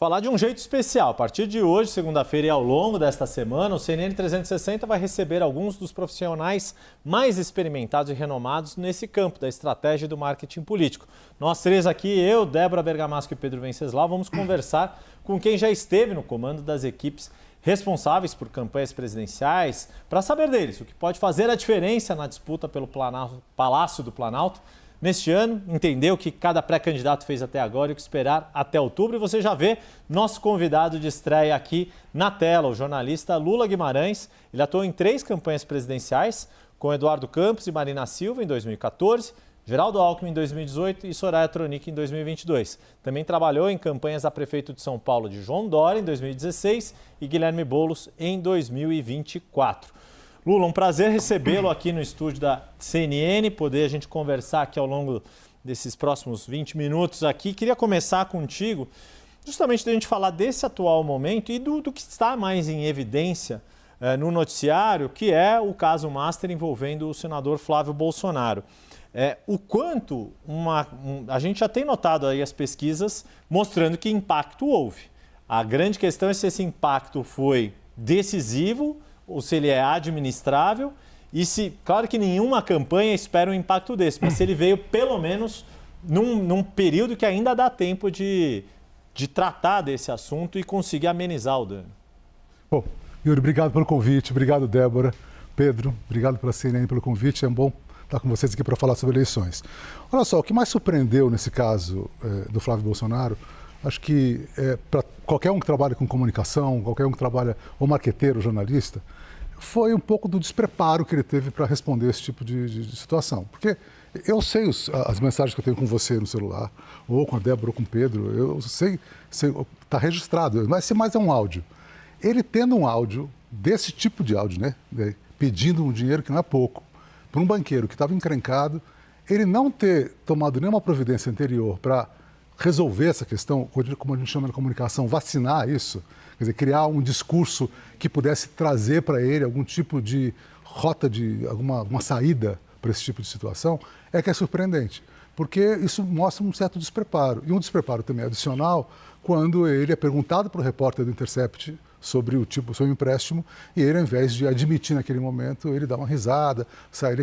falar de um jeito especial. A partir de hoje, segunda-feira e ao longo desta semana, o CNN 360 vai receber alguns dos profissionais mais experimentados e renomados nesse campo da estratégia e do marketing político. Nós três aqui, eu, Débora Bergamasco e Pedro Venceslau, vamos conversar com quem já esteve no comando das equipes responsáveis por campanhas presidenciais, para saber deles, o que pode fazer a diferença na disputa pelo Palácio do Planalto neste ano, entender o que cada pré-candidato fez até agora e o que esperar até outubro. E você já vê nosso convidado de estreia aqui na tela, o jornalista Lula Guimarães. Ele atuou em 3 campanhas presidenciais, com Eduardo Campos e Marina Silva em 2014, Geraldo Alckmin em 2018 e Soraya Tronic em 2022. Também trabalhou em campanhas a prefeito de São Paulo de João Dória em 2016 e Guilherme Boulos em 2024. Lula, um prazer recebê-lo aqui no estúdio da CNN, poder a gente conversar aqui ao longo desses próximos 20 minutos aqui. Queria começar contigo, justamente da gente falar desse atual momento e do que está mais em evidência no noticiário, que é o caso Master envolvendo o senador Flávio Bolsonaro. O quanto a gente já tem notado aí as pesquisas mostrando que impacto houve. A grande questão é se esse impacto foi decisivo ou se ele é administrável e se, claro que nenhuma campanha espera um impacto desse, mas se ele veio pelo menos num período que ainda dá tempo de tratar desse assunto e conseguir amenizar o dano. Bom, Yuri, obrigado pelo convite, obrigado, Débora, Pedro, obrigado pela CNN pelo convite, é bom estar com vocês aqui para falar sobre eleições. Olha só, o que mais surpreendeu nesse caso do Flávio Bolsonaro, acho que para qualquer um que trabalha com comunicação, qualquer um que trabalha, ou marqueteiro, jornalista, foi um pouco do despreparo que ele teve para responder esse tipo de situação. Porque eu sei as mensagens que eu tenho com você no celular, ou com a Débora, ou com o Pedro, eu sei, está registrado, mas se mais é um áudio. Ele tendo um áudio, desse tipo de áudio, né, pedindo um dinheiro que não é pouco, para um banqueiro que estava encrencado, ele não ter tomado nenhuma providência anterior para resolver essa questão, como a gente chama na comunicação, vacinar isso, quer dizer, criar um discurso que pudesse trazer para ele algum tipo de rota, de alguma saída para esse tipo de situação, é que é surpreendente, porque isso mostra um certo despreparo. E um despreparo também adicional, quando ele é perguntado para o repórter do Intercept sobre o empréstimo, e ele, ao invés de admitir naquele momento, ele dá uma risada, sai.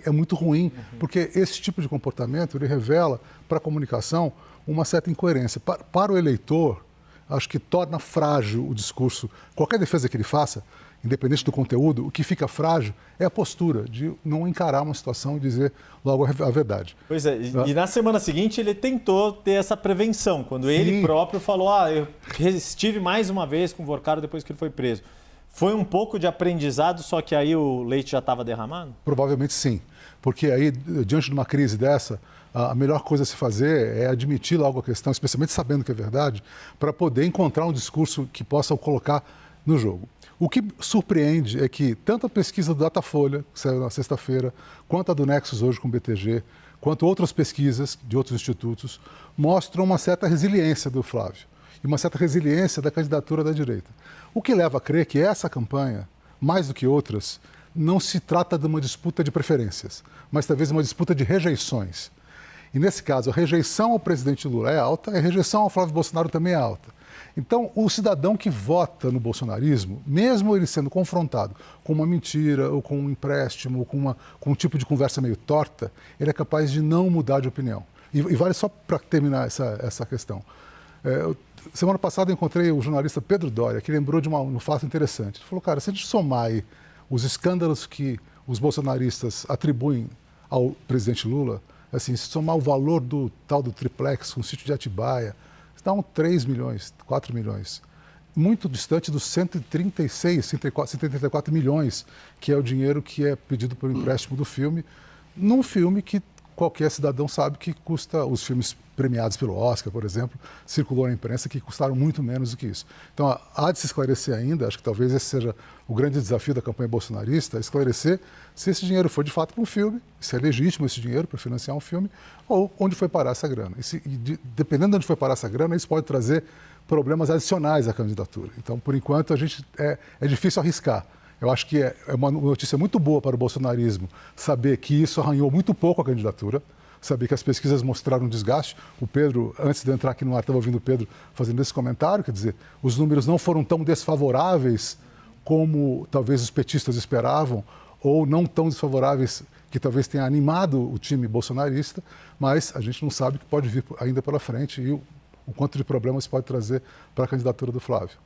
É muito ruim, porque esse tipo de comportamento, ele revela para a comunicação uma certa incoerência. Para o eleitor, acho que torna frágil o discurso. Qualquer defesa que ele faça, independente do conteúdo, o que fica frágil é a postura de não encarar uma situação e dizer logo a verdade. Pois é, e na semana seguinte ele tentou ter essa prevenção, quando ele próprio falou, eu estive mais uma vez com o Vorcaro depois que ele foi preso. Foi um pouco de aprendizado, só que aí o leite já estava derramado? Provavelmente sim, porque aí, diante de uma crise dessa, a melhor coisa a se fazer é admitir logo a questão, especialmente sabendo que é verdade, para poder encontrar um discurso que possa o colocar no jogo. O que surpreende é que tanto a pesquisa do Datafolha, que saiu na sexta-feira, quanto a do Nexus hoje com o BTG, quanto outras pesquisas de outros institutos, mostram uma certa resiliência do Flávio e uma certa resiliência da candidatura da direita. O que leva a crer que essa campanha, mais do que outras, não se trata de uma disputa de preferências, mas talvez uma disputa de rejeições. E nesse caso, a rejeição ao presidente Lula é alta e a rejeição ao Flávio Bolsonaro também é alta. Então, o cidadão que vota no bolsonarismo, mesmo ele sendo confrontado com uma mentira, ou com um empréstimo, ou com um tipo de conversa meio torta, ele é capaz de não mudar de opinião. E vale só para terminar essa questão. Semana passada eu encontrei o jornalista Pedro Doria, que lembrou de um fato interessante. Ele falou, cara, se a gente somar aí os escândalos que os bolsonaristas atribuem ao presidente Lula, assim, se somar o valor do tal do triplex com o sítio de Atibaia, dá 3 milhões, 4 milhões. Muito distante dos 134 milhões, que é o dinheiro que é pedido pelo empréstimo do filme, num filme que qualquer cidadão sabe que custa, os filmes premiados pelo Oscar, por exemplo, circulou na imprensa que custaram muito menos do que isso. Então, há de se esclarecer ainda, acho que talvez esse seja o grande desafio da campanha bolsonarista, esclarecer se esse dinheiro foi de fato para um filme, se é legítimo esse dinheiro para financiar um filme, ou onde foi parar essa grana. Dependendo de onde foi parar essa grana, isso pode trazer problemas adicionais à candidatura. Então, por enquanto, é difícil arriscar. Eu acho que é uma notícia muito boa para o bolsonarismo saber que isso arranhou muito pouco a candidatura. saber que as pesquisas mostraram um desgaste. O Pedro, antes de eu entrar aqui no ar, estava ouvindo o Pedro fazendo esse comentário, quer dizer, os números não foram tão desfavoráveis como talvez os petistas esperavam, ou não tão desfavoráveis que talvez tenha animado o time bolsonarista, mas a gente não sabe o que pode vir ainda pela frente e o quanto de problemas pode trazer para a candidatura do Flávio.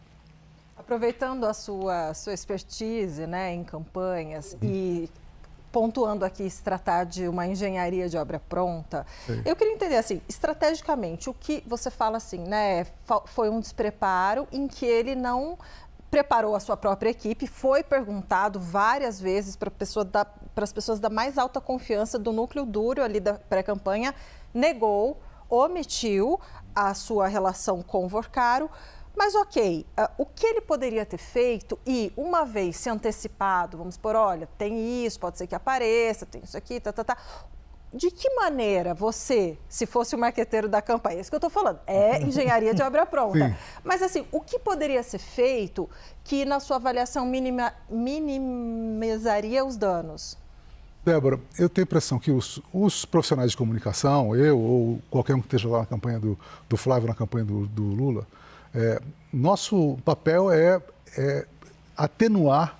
Aproveitando a sua expertise, né, em campanhas e pontuando aqui se tratar de uma engenharia de obra pronta, eu queria entender assim, estrategicamente, o que você fala assim, né, foi um despreparo em que ele não preparou a sua própria equipe, foi perguntado várias vezes para as pessoas da mais alta confiança do núcleo duro ali da pré-campanha, negou, omitiu a sua relação com o Vorcaro. Mas ok, o que ele poderia ter feito e, uma vez se antecipado, vamos supor, olha, tem isso, pode ser que apareça, tem isso aqui, De que maneira você, se fosse o marqueteiro da campanha, é isso que eu estou falando, é engenharia de obra pronta. Sim. Mas assim, o que poderia ser feito que, na sua avaliação, minimizaria os danos? Débora, eu tenho a impressão que os profissionais de comunicação, eu ou qualquer um que esteja lá na campanha do Flávio, na campanha do Lula, nosso papel é atenuar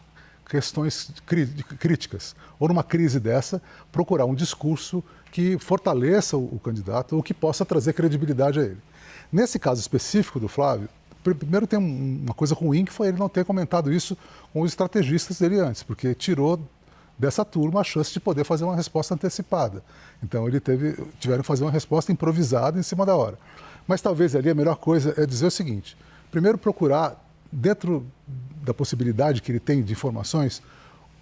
questões críticas, ou numa crise dessa, procurar um discurso que fortaleça o candidato ou que possa trazer credibilidade a ele. Nesse caso específico do Flávio, primeiro tem uma coisa ruim, que foi ele não ter comentado isso com os estrategistas dele antes, porque tirou dessa turma a chance de poder fazer uma resposta antecipada. Então, tiveram que fazer uma resposta improvisada em cima da hora. Mas talvez ali a melhor coisa é dizer o seguinte: primeiro procurar, dentro da possibilidade que ele tem de informações,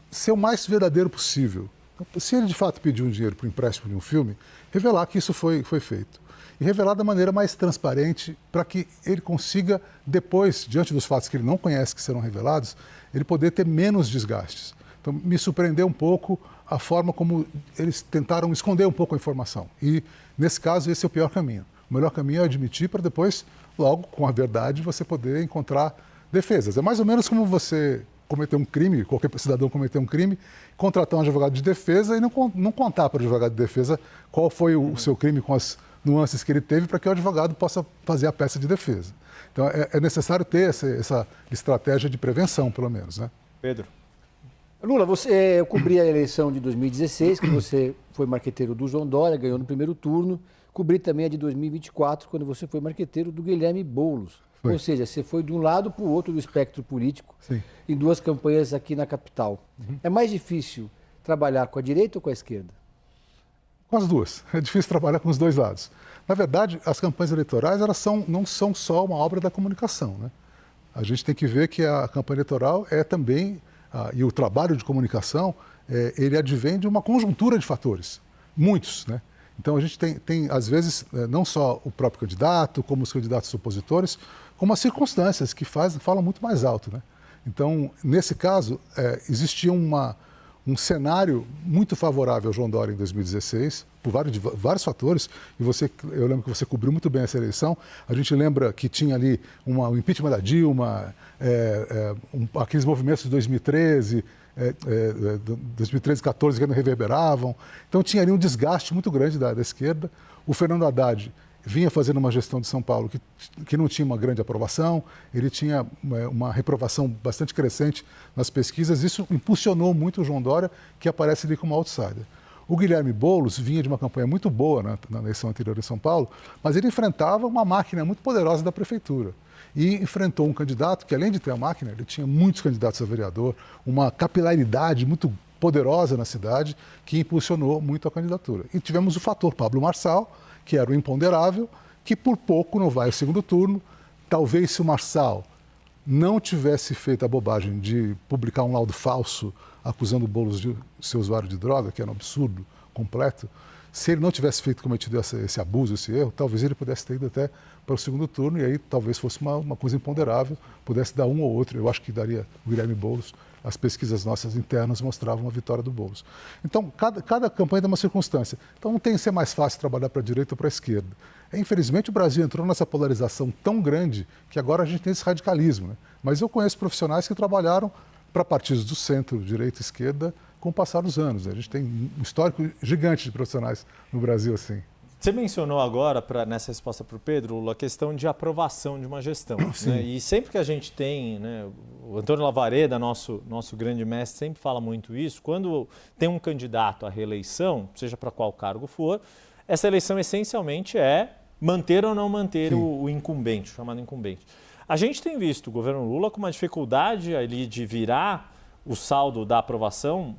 ser o mais verdadeiro possível. Se ele de fato pediu um dinheiro para o empréstimo de um filme, revelar que isso foi feito. E revelar da maneira mais transparente para que ele consiga, depois, diante dos fatos que ele não conhece que serão revelados, ele poder ter menos desgastes. Então, me surpreendeu um pouco a forma como eles tentaram esconder um pouco a informação. E, nesse caso, esse é o pior caminho. O melhor caminho é admitir para depois, logo, com a verdade, você poder encontrar defesas. É mais ou menos como você cometer um crime, qualquer cidadão cometer um crime, contratar um advogado de defesa e não contar para o advogado de defesa qual foi o seu crime com as nuances que ele teve para que o advogado possa fazer a peça de defesa. Então, é necessário ter essa estratégia de prevenção, pelo menos, né? Pedro. Lula, eu cobri a eleição de 2016, que você foi marqueteiro do João Dória, ganhou no primeiro turno. Cobri também a de 2024, quando você foi marqueteiro do Guilherme Boulos. Foi. Ou seja, você foi de um lado para o outro do espectro político. Sim. Em duas campanhas aqui na capital. É mais difícil trabalhar com a direita ou com a esquerda? Com as duas. É difícil trabalhar com os dois lados. Na verdade, as campanhas eleitorais não são só uma obra da comunicação, né? A gente tem que ver que a campanha eleitoral é também, e o trabalho de comunicação, ele advém de uma conjuntura de fatores, muitos, né? Então, a gente tem às vezes, não só o próprio candidato, como os candidatos opositores, como as circunstâncias que falam muito mais alto, né? Então, nesse caso, existia um cenário muito favorável ao João Dória em 2016, por vários fatores, e eu lembro que você cobriu muito bem essa eleição. A gente lembra que tinha ali o impeachment da Dilma, aqueles movimentos de 2013, 2013, 2014 que ainda reverberavam. Então tinha ali um desgaste muito grande da esquerda. O Fernando Haddad vinha fazendo uma gestão de São Paulo que não tinha uma grande aprovação, ele tinha uma reprovação bastante crescente nas pesquisas. Isso impulsionou muito o João Dória, que aparece ali como outsider. O Guilherme Boulos vinha de uma campanha muito boa na eleição anterior em São Paulo, mas ele enfrentava uma máquina muito poderosa da prefeitura. E enfrentou um candidato que, além de ter a máquina, ele tinha muitos candidatos a vereador, uma capilaridade muito poderosa na cidade, que impulsionou muito a candidatura. E tivemos o fator Pablo Marçal, que era o imponderável, que por pouco não vai ao segundo turno. Talvez se o Marçal não tivesse feito a bobagem de publicar um laudo falso acusando o Boulos de ser usuário de droga, que era um absurdo completo, se ele não tivesse cometido esse abuso, esse erro, talvez ele pudesse ter ido até para o segundo turno e aí talvez fosse uma coisa imponderável, pudesse dar um ou outro. Eu acho que daria o Guilherme Boulos. As pesquisas nossas internas mostravam a vitória do Boulos. Então, cada campanha tem uma circunstância. Então, não tem que ser mais fácil trabalhar para a direita ou para a esquerda. Infelizmente, o Brasil entrou nessa polarização tão grande que agora a gente tem esse radicalismo, né? Mas eu conheço profissionais que trabalharam para partidos do centro, direita e esquerda, com o passar dos anos. A gente tem um histórico gigante de profissionais no Brasil assim. Você mencionou agora, nessa resposta para o Pedro, Lula, a questão de aprovação de uma gestão. Né? E sempre que a gente tem, né, o Antônio Lavareda, nosso grande mestre, sempre fala muito isso, quando tem um candidato à reeleição, seja para qual cargo for, essa eleição essencialmente é manter ou não manter o incumbente, o chamado incumbente. A gente tem visto o governo Lula com uma dificuldade ali de virar o saldo da aprovação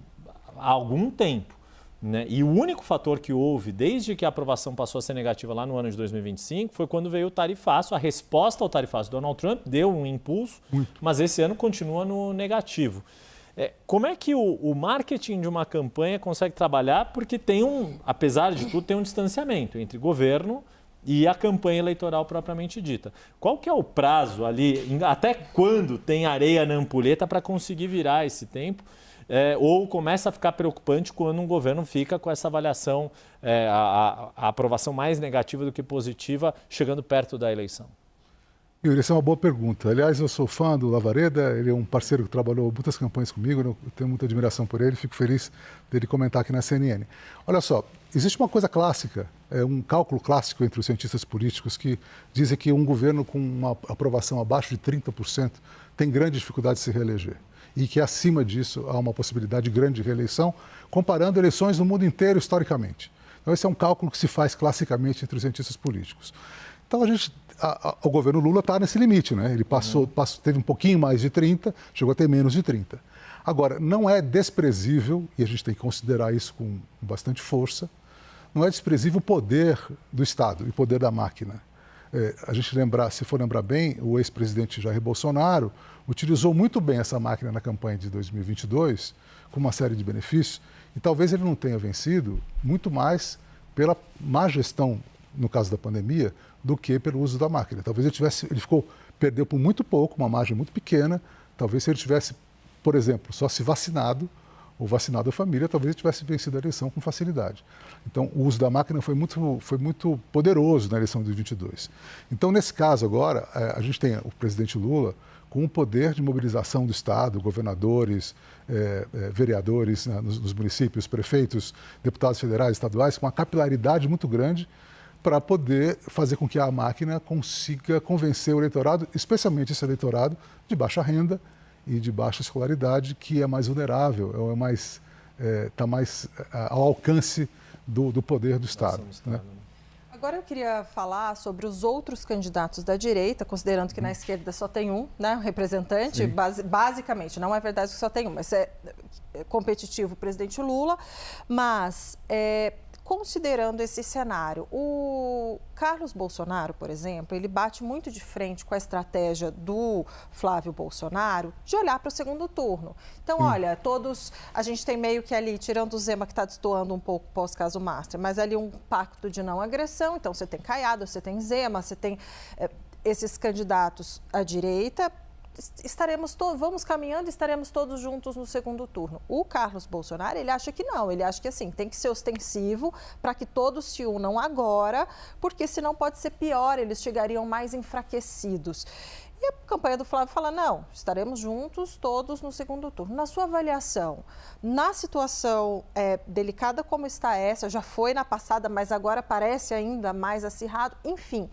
há algum tempo. Né? E o único fator que houve desde que a aprovação passou a ser negativa lá no ano de 2025 foi quando veio o tarifaço. A resposta ao tarifaço do Donald Trump deu um impulso, mas esse ano continua no negativo. Como é que o marketing de uma campanha consegue trabalhar? Porque apesar de tudo, tem um distanciamento entre governo e a campanha eleitoral propriamente dita. Qual que é o prazo ali, até quando tem areia na ampulheta para conseguir virar esse tempo? Ou começa a ficar preocupante quando um governo fica com essa avaliação, a aprovação mais negativa do que positiva, chegando perto da eleição? Yuri, essa é uma boa pergunta. Aliás, eu sou fã do Lavareda, ele é um parceiro que trabalhou muitas campanhas comigo, eu tenho muita admiração por ele, fico feliz dele comentar aqui na CNN. Olha só, existe uma coisa clássica, um cálculo clássico entre os cientistas políticos que dizem que um governo com uma aprovação abaixo de 30% tem grande dificuldade de se reeleger. E que acima disso há uma possibilidade de grande reeleição, comparando eleições no mundo inteiro historicamente. Então esse é um cálculo que se faz classicamente entre os cientistas políticos. Então o governo Lula está nesse limite, né? Ele teve um pouquinho mais de 30, chegou a ter menos de 30. Agora, não é desprezível, e a gente tem que considerar isso com bastante força, não é desprezível o poder do Estado e o poder da máquina. A gente se for lembrar bem, o ex-presidente Jair Bolsonaro utilizou muito bem essa máquina na campanha de 2022, com uma série de benefícios, e talvez ele não tenha vencido muito mais pela má gestão, no caso da pandemia, do que pelo uso da máquina. Talvez perdeu por muito pouco, uma margem muito pequena, talvez se ele tivesse, por exemplo, só se vacinado, ou vacinado a família, talvez ele tivesse vencido a eleição com facilidade. Então, o uso da máquina foi muito poderoso na eleição de 2022. Então, nesse caso agora, a gente tem o presidente Lula com um poder de mobilização do Estado, governadores, vereadores nos municípios, prefeitos, deputados federais, estaduais, com uma capilaridade muito grande para poder fazer com que a máquina consiga convencer o eleitorado, especialmente esse eleitorado de baixa renda e de baixa escolaridade, que é mais vulnerável, está mais ao alcance do poder do Estado. Né? Agora eu queria falar sobre os outros candidatos da direita, considerando que na esquerda só tem um, né, representante, basicamente, não é verdade que só tem um, mas é competitivo o presidente Lula, mas considerando esse cenário, o Carlos Bolsonaro, por exemplo, ele bate muito de frente com a estratégia do Flávio Bolsonaro de olhar para o segundo turno. Então, olha, a gente tem meio que ali, tirando o Zema que está destoando um pouco pós-caso Master, mas ali um pacto de não agressão, então você tem Caiado, você tem Zema, você tem esses candidatos à direita. Vamos caminhando e estaremos todos juntos no segundo turno. O Carlos Bolsonaro, ele acha que não, ele acha que assim, tem que ser ostensivo para que todos se unam agora, porque senão pode ser pior, eles chegariam mais enfraquecidos. E a campanha do Flávio fala, não, estaremos juntos todos no segundo turno. Na sua avaliação, na situação delicada como está essa, já foi na passada, mas agora parece ainda mais acirrado, enfim...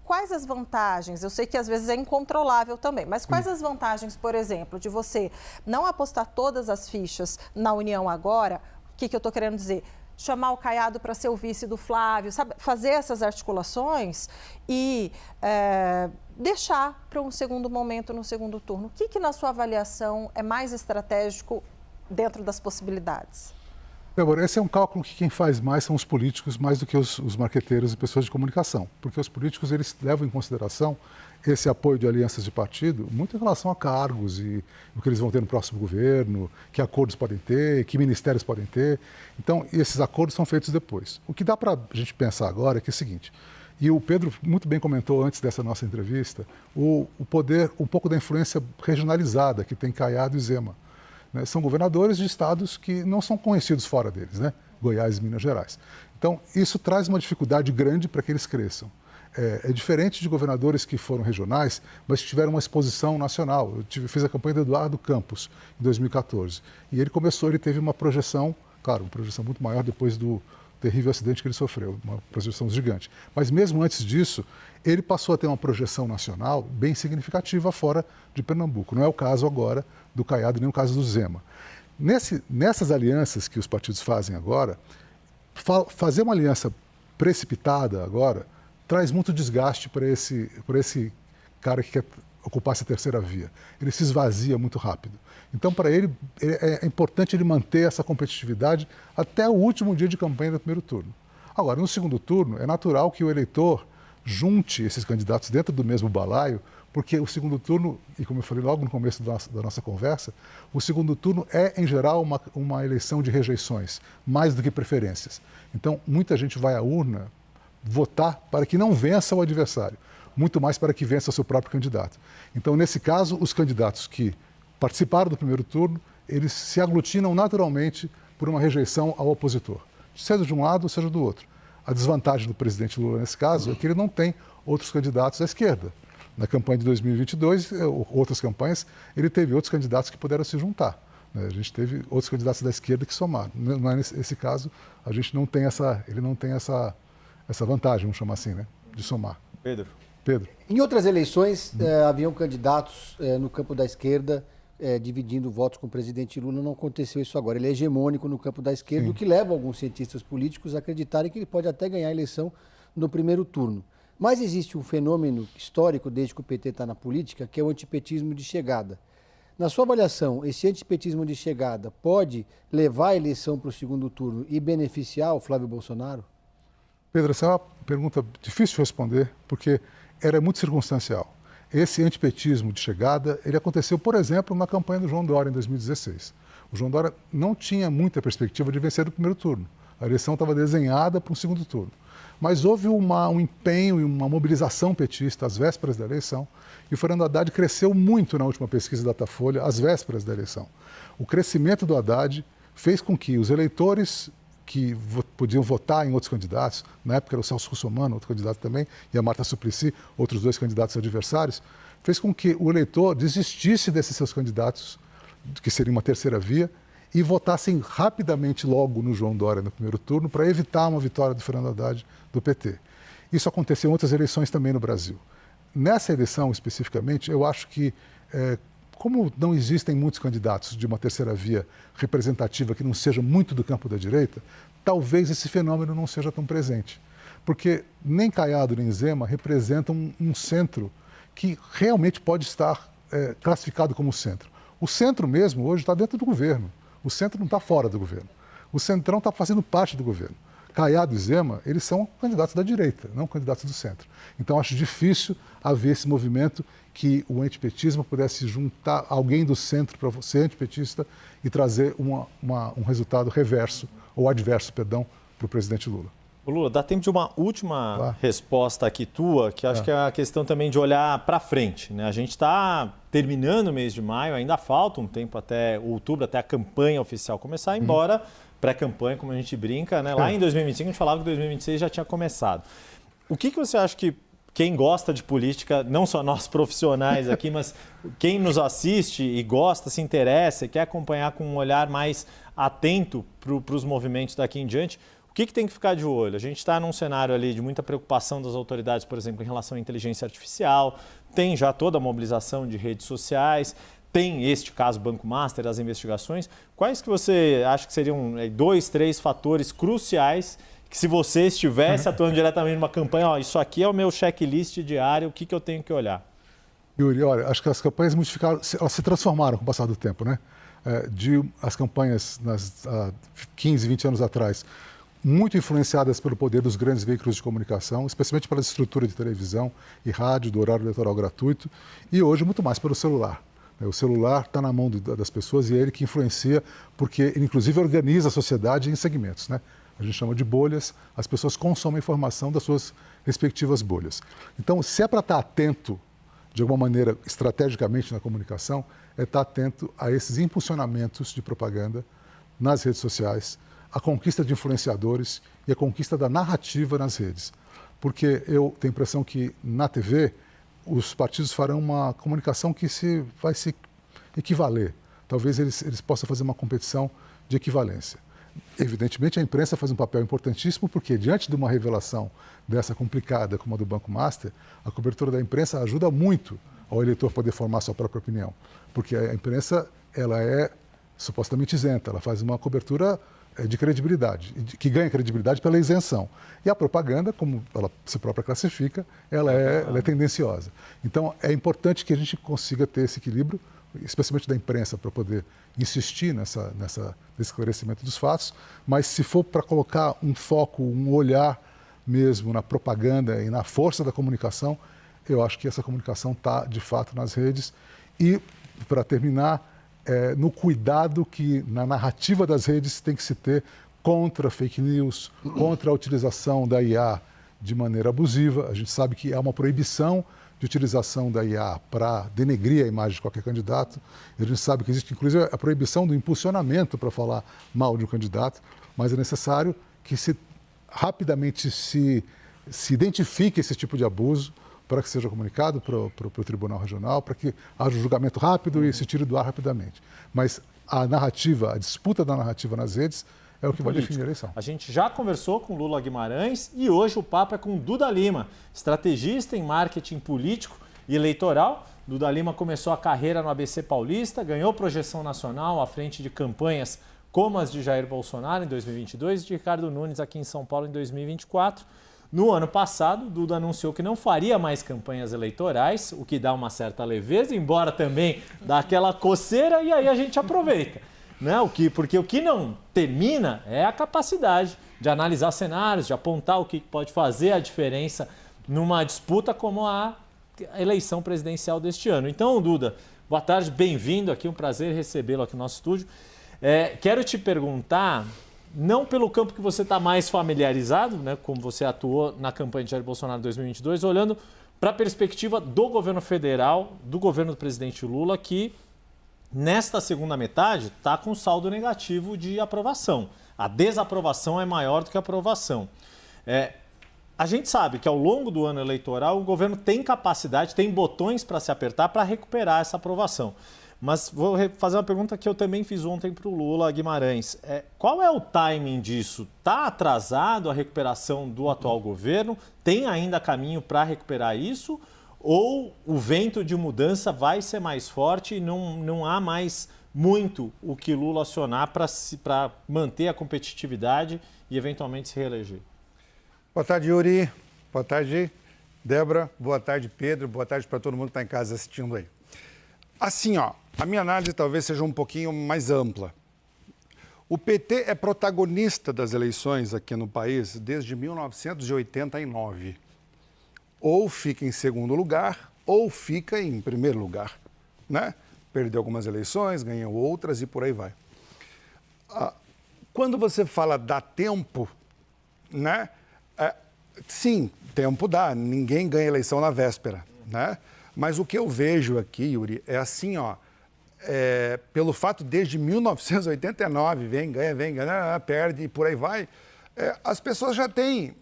Quais as vantagens? Eu sei que às vezes é incontrolável também, mas quais as vantagens, por exemplo, de você não apostar todas as fichas na União agora? O que eu estou querendo dizer? Chamar o Caiado para ser o vice do Flávio, sabe? Fazer essas articulações e deixar para um segundo momento no segundo turno. O que na sua avaliação é mais estratégico dentro das possibilidades? Débora, esse é um cálculo que quem faz mais são os políticos, mais do que os marqueteiros e pessoas de comunicação. Porque os políticos, eles levam em consideração esse apoio de alianças de partido muito em relação a cargos e o que eles vão ter no próximo governo, que acordos podem ter, que ministérios podem ter. Então, esses acordos são feitos depois. O que dá para a gente pensar agora é que é o seguinte, e o Pedro muito bem comentou antes dessa nossa entrevista, o poder, um pouco da influência regionalizada que tem Caiado e Zema. São governadores de estados que não são conhecidos fora deles, né? Goiás e Minas Gerais. Então, isso traz uma dificuldade grande para que eles cresçam. é diferente de governadores que foram regionais, mas que tiveram uma exposição nacional. Fiz a campanha do Eduardo Campos, em 2014. E ele teve uma projeção, claro, uma projeção muito maior depois do terrível acidente que ele sofreu, uma projeção gigante. Mas mesmo antes disso, ele passou a ter uma projeção nacional bem significativa fora de Pernambuco. Não é o caso agora do Caiado, nem o caso do Zema. Nessas alianças que os partidos fazem agora, fazer uma aliança precipitada agora traz muito desgaste para esse cara que quer ocupar essa terceira via. Ele se esvazia muito rápido. Então, para ele, é importante ele manter essa competitividade até o último dia de campanha do primeiro turno. Agora, no segundo turno, é natural que o eleitor junte esses candidatos dentro do mesmo balaio, porque o segundo turno, e como eu falei logo no começo da nossa conversa, o segundo turno é, em geral, uma eleição de rejeições, mais do que preferências. Então, muita gente vai à urna votar para que não vença o adversário, muito mais para que vença o seu próprio candidato. Então, nesse caso, os candidatos que participaram do primeiro turno, eles se aglutinam naturalmente por uma rejeição ao opositor, seja de um lado, seja do outro. A desvantagem do presidente Lula, nesse caso, é que ele não tem outros candidatos à esquerda. Na campanha de 2022, outras campanhas, ele teve outros candidatos que puderam se juntar. A gente teve outros candidatos da esquerda que somaram. Não é nesse caso, a gente não tem ele não tem essa vantagem, vamos chamar assim, né, de somar. Pedro. Em outras eleições, haviam candidatos no campo da esquerda dividindo votos com o presidente Lula. Não aconteceu isso agora. Ele é hegemônico no campo da esquerda, Sim. o que leva alguns cientistas políticos a acreditarem que ele pode até ganhar a eleição no primeiro turno. Mas existe um fenômeno histórico, desde que o PT está na política, que é o antipetismo de chegada. Na sua avaliação, esse antipetismo de chegada pode levar a eleição para o segundo turno e beneficiar o Flávio Bolsonaro? Pedro, essa é uma pergunta difícil de responder, porque era muito circunstancial. Esse antipetismo de chegada, ele aconteceu, por exemplo, na campanha do João Dória em 2016. O João Dória não tinha muita perspectiva de vencer no primeiro turno. A eleição estava desenhada para um segundo turno. Mas houve um empenho e uma mobilização petista às vésperas da eleição, e o Fernando Haddad cresceu muito na última pesquisa da Datafolha, às vésperas da eleição. O crescimento do Haddad fez com que os eleitores que podiam votar em outros candidatos, na época era o Celso Russomano, outro candidato também, e a Marta Suplicy, outros dois candidatos adversários, fez com que o eleitor desistisse desses seus candidatos, que seria uma terceira via, e votassem rapidamente logo no João Dória no primeiro turno, para evitar uma vitória do Fernando Haddad do PT. Isso aconteceu em outras eleições também no Brasil. Nessa eleição, especificamente, eu acho que, como não existem muitos candidatos de uma terceira via representativa que não seja muito do campo da direita, talvez esse fenômeno não seja tão presente. Porque nem Caiado nem Zema representam um centro que realmente pode estar classificado como centro. O centro mesmo hoje está dentro do governo. O centro não está fora do governo. O centrão está fazendo parte do governo. Caiado e Zema, eles são candidatos da direita, não candidatos do centro. Então, acho difícil haver esse movimento que o antipetismo pudesse juntar alguém do centro para ser antipetista e trazer um resultado reverso, ou adverso, perdão, para o presidente Lula. Lula, dá tempo de uma última resposta aqui tua, que acho que é a questão também de olhar para frente, né? A gente está terminando o mês de maio, ainda falta um tempo até outubro, até a campanha oficial começar, embora pré-campanha, como a gente brinca, né? Lá em 2025 a gente falava que 2026 já tinha começado. O que você acha que quem gosta de política, não só nós profissionais aqui, mas quem nos assiste e gosta, se interessa e quer acompanhar com um olhar mais atento para os movimentos daqui em diante, o que tem que ficar de olho? A gente está num cenário ali de muita preocupação das autoridades, por exemplo, em relação à inteligência artificial, tem já toda a mobilização de redes sociais, tem este caso Banco Master, as investigações. Quais que você acha que seriam 2, 3 fatores cruciais que, se você estivesse atuando diretamente numa campanha, isso aqui é o meu checklist diário, o que eu tenho que olhar? Yuri, olha, acho que as campanhas modificaram, elas se transformaram com o passar do tempo, né? As campanhas, 15, 20 anos atrás, muito influenciadas pelo poder dos grandes veículos de comunicação, especialmente pela estrutura de televisão e rádio, do horário eleitoral gratuito, e hoje muito mais pelo celular. O celular está na mão das pessoas e é ele que influencia, porque ele inclusive organiza a sociedade em segmentos, né? A gente chama de bolhas, as pessoas consomem informação das suas respectivas bolhas. Então, se é para estar atento, de alguma maneira, estrategicamente na comunicação, é estar atento a esses impulsionamentos de propaganda nas redes sociais, a conquista de influenciadores e a conquista da narrativa nas redes. porque eu tenho a impressão que na TV os partidos farão uma comunicação que vai se equivaler. Talvez eles possam fazer uma competição de equivalência. Evidentemente, a imprensa faz um papel importantíssimo, porque diante de uma revelação dessa complicada como a do Banco Master, a cobertura da imprensa ajuda muito ao eleitor poder formar sua própria opinião. Porque a imprensa, ela é supostamente isenta, ela faz uma cobertura de credibilidade, que ganha credibilidade pela isenção. E a propaganda, como ela se própria classifica, ela é tendenciosa. Então, é importante que a gente consiga ter esse equilíbrio, especialmente da imprensa, para poder insistir nesse esclarecimento dos fatos, mas se for para colocar um foco, um olhar mesmo na propaganda e na força da comunicação, eu acho que essa comunicação está, de fato, nas redes. E, para terminar, no cuidado que na narrativa das redes tem que se ter contra fake news, contra a utilização da IA de maneira abusiva. A gente sabe que há uma proibição de utilização da IA para denegrir a imagem de qualquer candidato. A gente sabe que existe, inclusive, a proibição do impulsionamento para falar mal de um candidato, mas é necessário que rapidamente se identifique esse tipo de abuso para que seja comunicado para o Tribunal Regional, para que haja um julgamento rápido e se tire do ar rapidamente. Mas a disputa da narrativa nas redes é o que vai definir a eleição. A gente já conversou com Lula Guimarães e hoje o papo é com Duda Lima, estrategista em marketing político e eleitoral. Duda Lima começou a carreira no ABC Paulista, ganhou projeção nacional à frente de campanhas como as de Jair Bolsonaro em 2022 e de Ricardo Nunes aqui em São Paulo em 2024. No ano passado, Duda anunciou que não faria mais campanhas eleitorais, o que dá uma certa leveza, embora também dá aquela coceira, e aí a gente aproveita. Né? Porque o que não termina é a capacidade de analisar cenários, de apontar o que pode fazer a diferença numa disputa como a eleição presidencial deste ano. Então, Duda, boa tarde, bem-vindo aqui, um prazer recebê-lo aqui no nosso estúdio. Quero te perguntar, não pelo campo que você está mais familiarizado, né, como você atuou na campanha de Jair Bolsonaro em 2022, olhando para a perspectiva do governo federal, do governo do presidente Lula, que nesta segunda metade está com saldo negativo de aprovação. A desaprovação é maior do que a aprovação. A gente sabe que ao longo do ano eleitoral o governo tem capacidade, tem botões para se apertar para recuperar essa aprovação. Mas vou fazer uma pergunta que eu também fiz ontem para o Lula Guimarães. Qual é o timing disso? Está atrasado a recuperação do atual governo? Tem ainda caminho para recuperar isso? Ou o vento de mudança vai ser mais forte e não há mais muito o que Lula acionar para manter a competitividade e eventualmente se reeleger? Boa tarde, Yuri. Boa tarde, Débora. Boa tarde, Pedro. Boa tarde para todo mundo que está em casa assistindo aí. Assim, a minha análise talvez seja um pouquinho mais ampla. O PT é protagonista das eleições aqui no país desde 1989. Ou fica em segundo lugar, ou fica em primeiro lugar, né? Perdeu algumas eleições, ganhou outras e por aí vai. Quando você fala dá tempo, né? Sim, tempo dá, ninguém ganha eleição na véspera, né? Mas o que eu vejo aqui, Yuri, é assim, pelo fato desde 1989, vem, ganha, perde e por aí vai, as pessoas já têm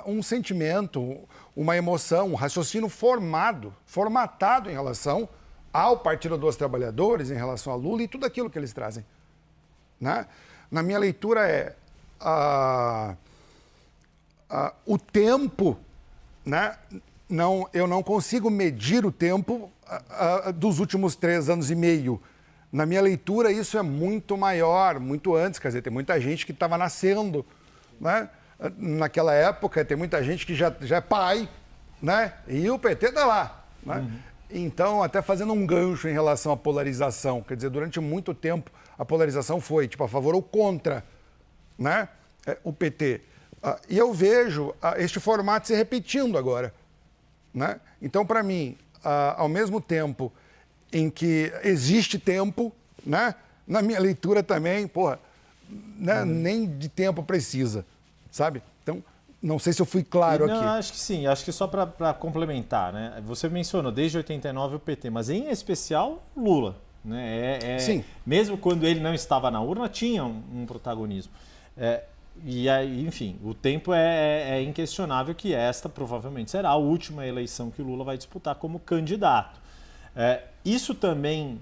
um sentimento, uma emoção, um raciocínio formatado em relação ao Partido dos Trabalhadores, em relação a Lula e tudo aquilo que eles trazem. Né? Na minha leitura o tempo, né? Eu não consigo medir o tempo dos últimos 3 anos e meio. Na minha leitura, isso é muito maior, muito antes. Quer dizer, tem muita gente que estava nascendo, né? Naquela época, tem muita gente que já é pai, né? E o PT está lá. Né? Uhum. Então, até fazendo um gancho em relação à polarização, quer dizer, durante muito tempo a polarização foi a favor ou contra, né? O PT. E eu vejo este formato se repetindo agora. Né? Então, para mim, ao mesmo tempo em que existe tempo, né? Na minha leitura também, né? Nem de tempo precisa, sabe? Então, não sei se eu fui claro aqui. Não, acho que sim. Acho que só para complementar, né? Você mencionou desde 89 o PT, mas em especial Lula. Né? Sim. Mesmo quando ele não estava na urna, tinha um protagonismo. E aí, enfim, o tempo é inquestionável que esta provavelmente será a última eleição que o Lula vai disputar como candidato. Isso também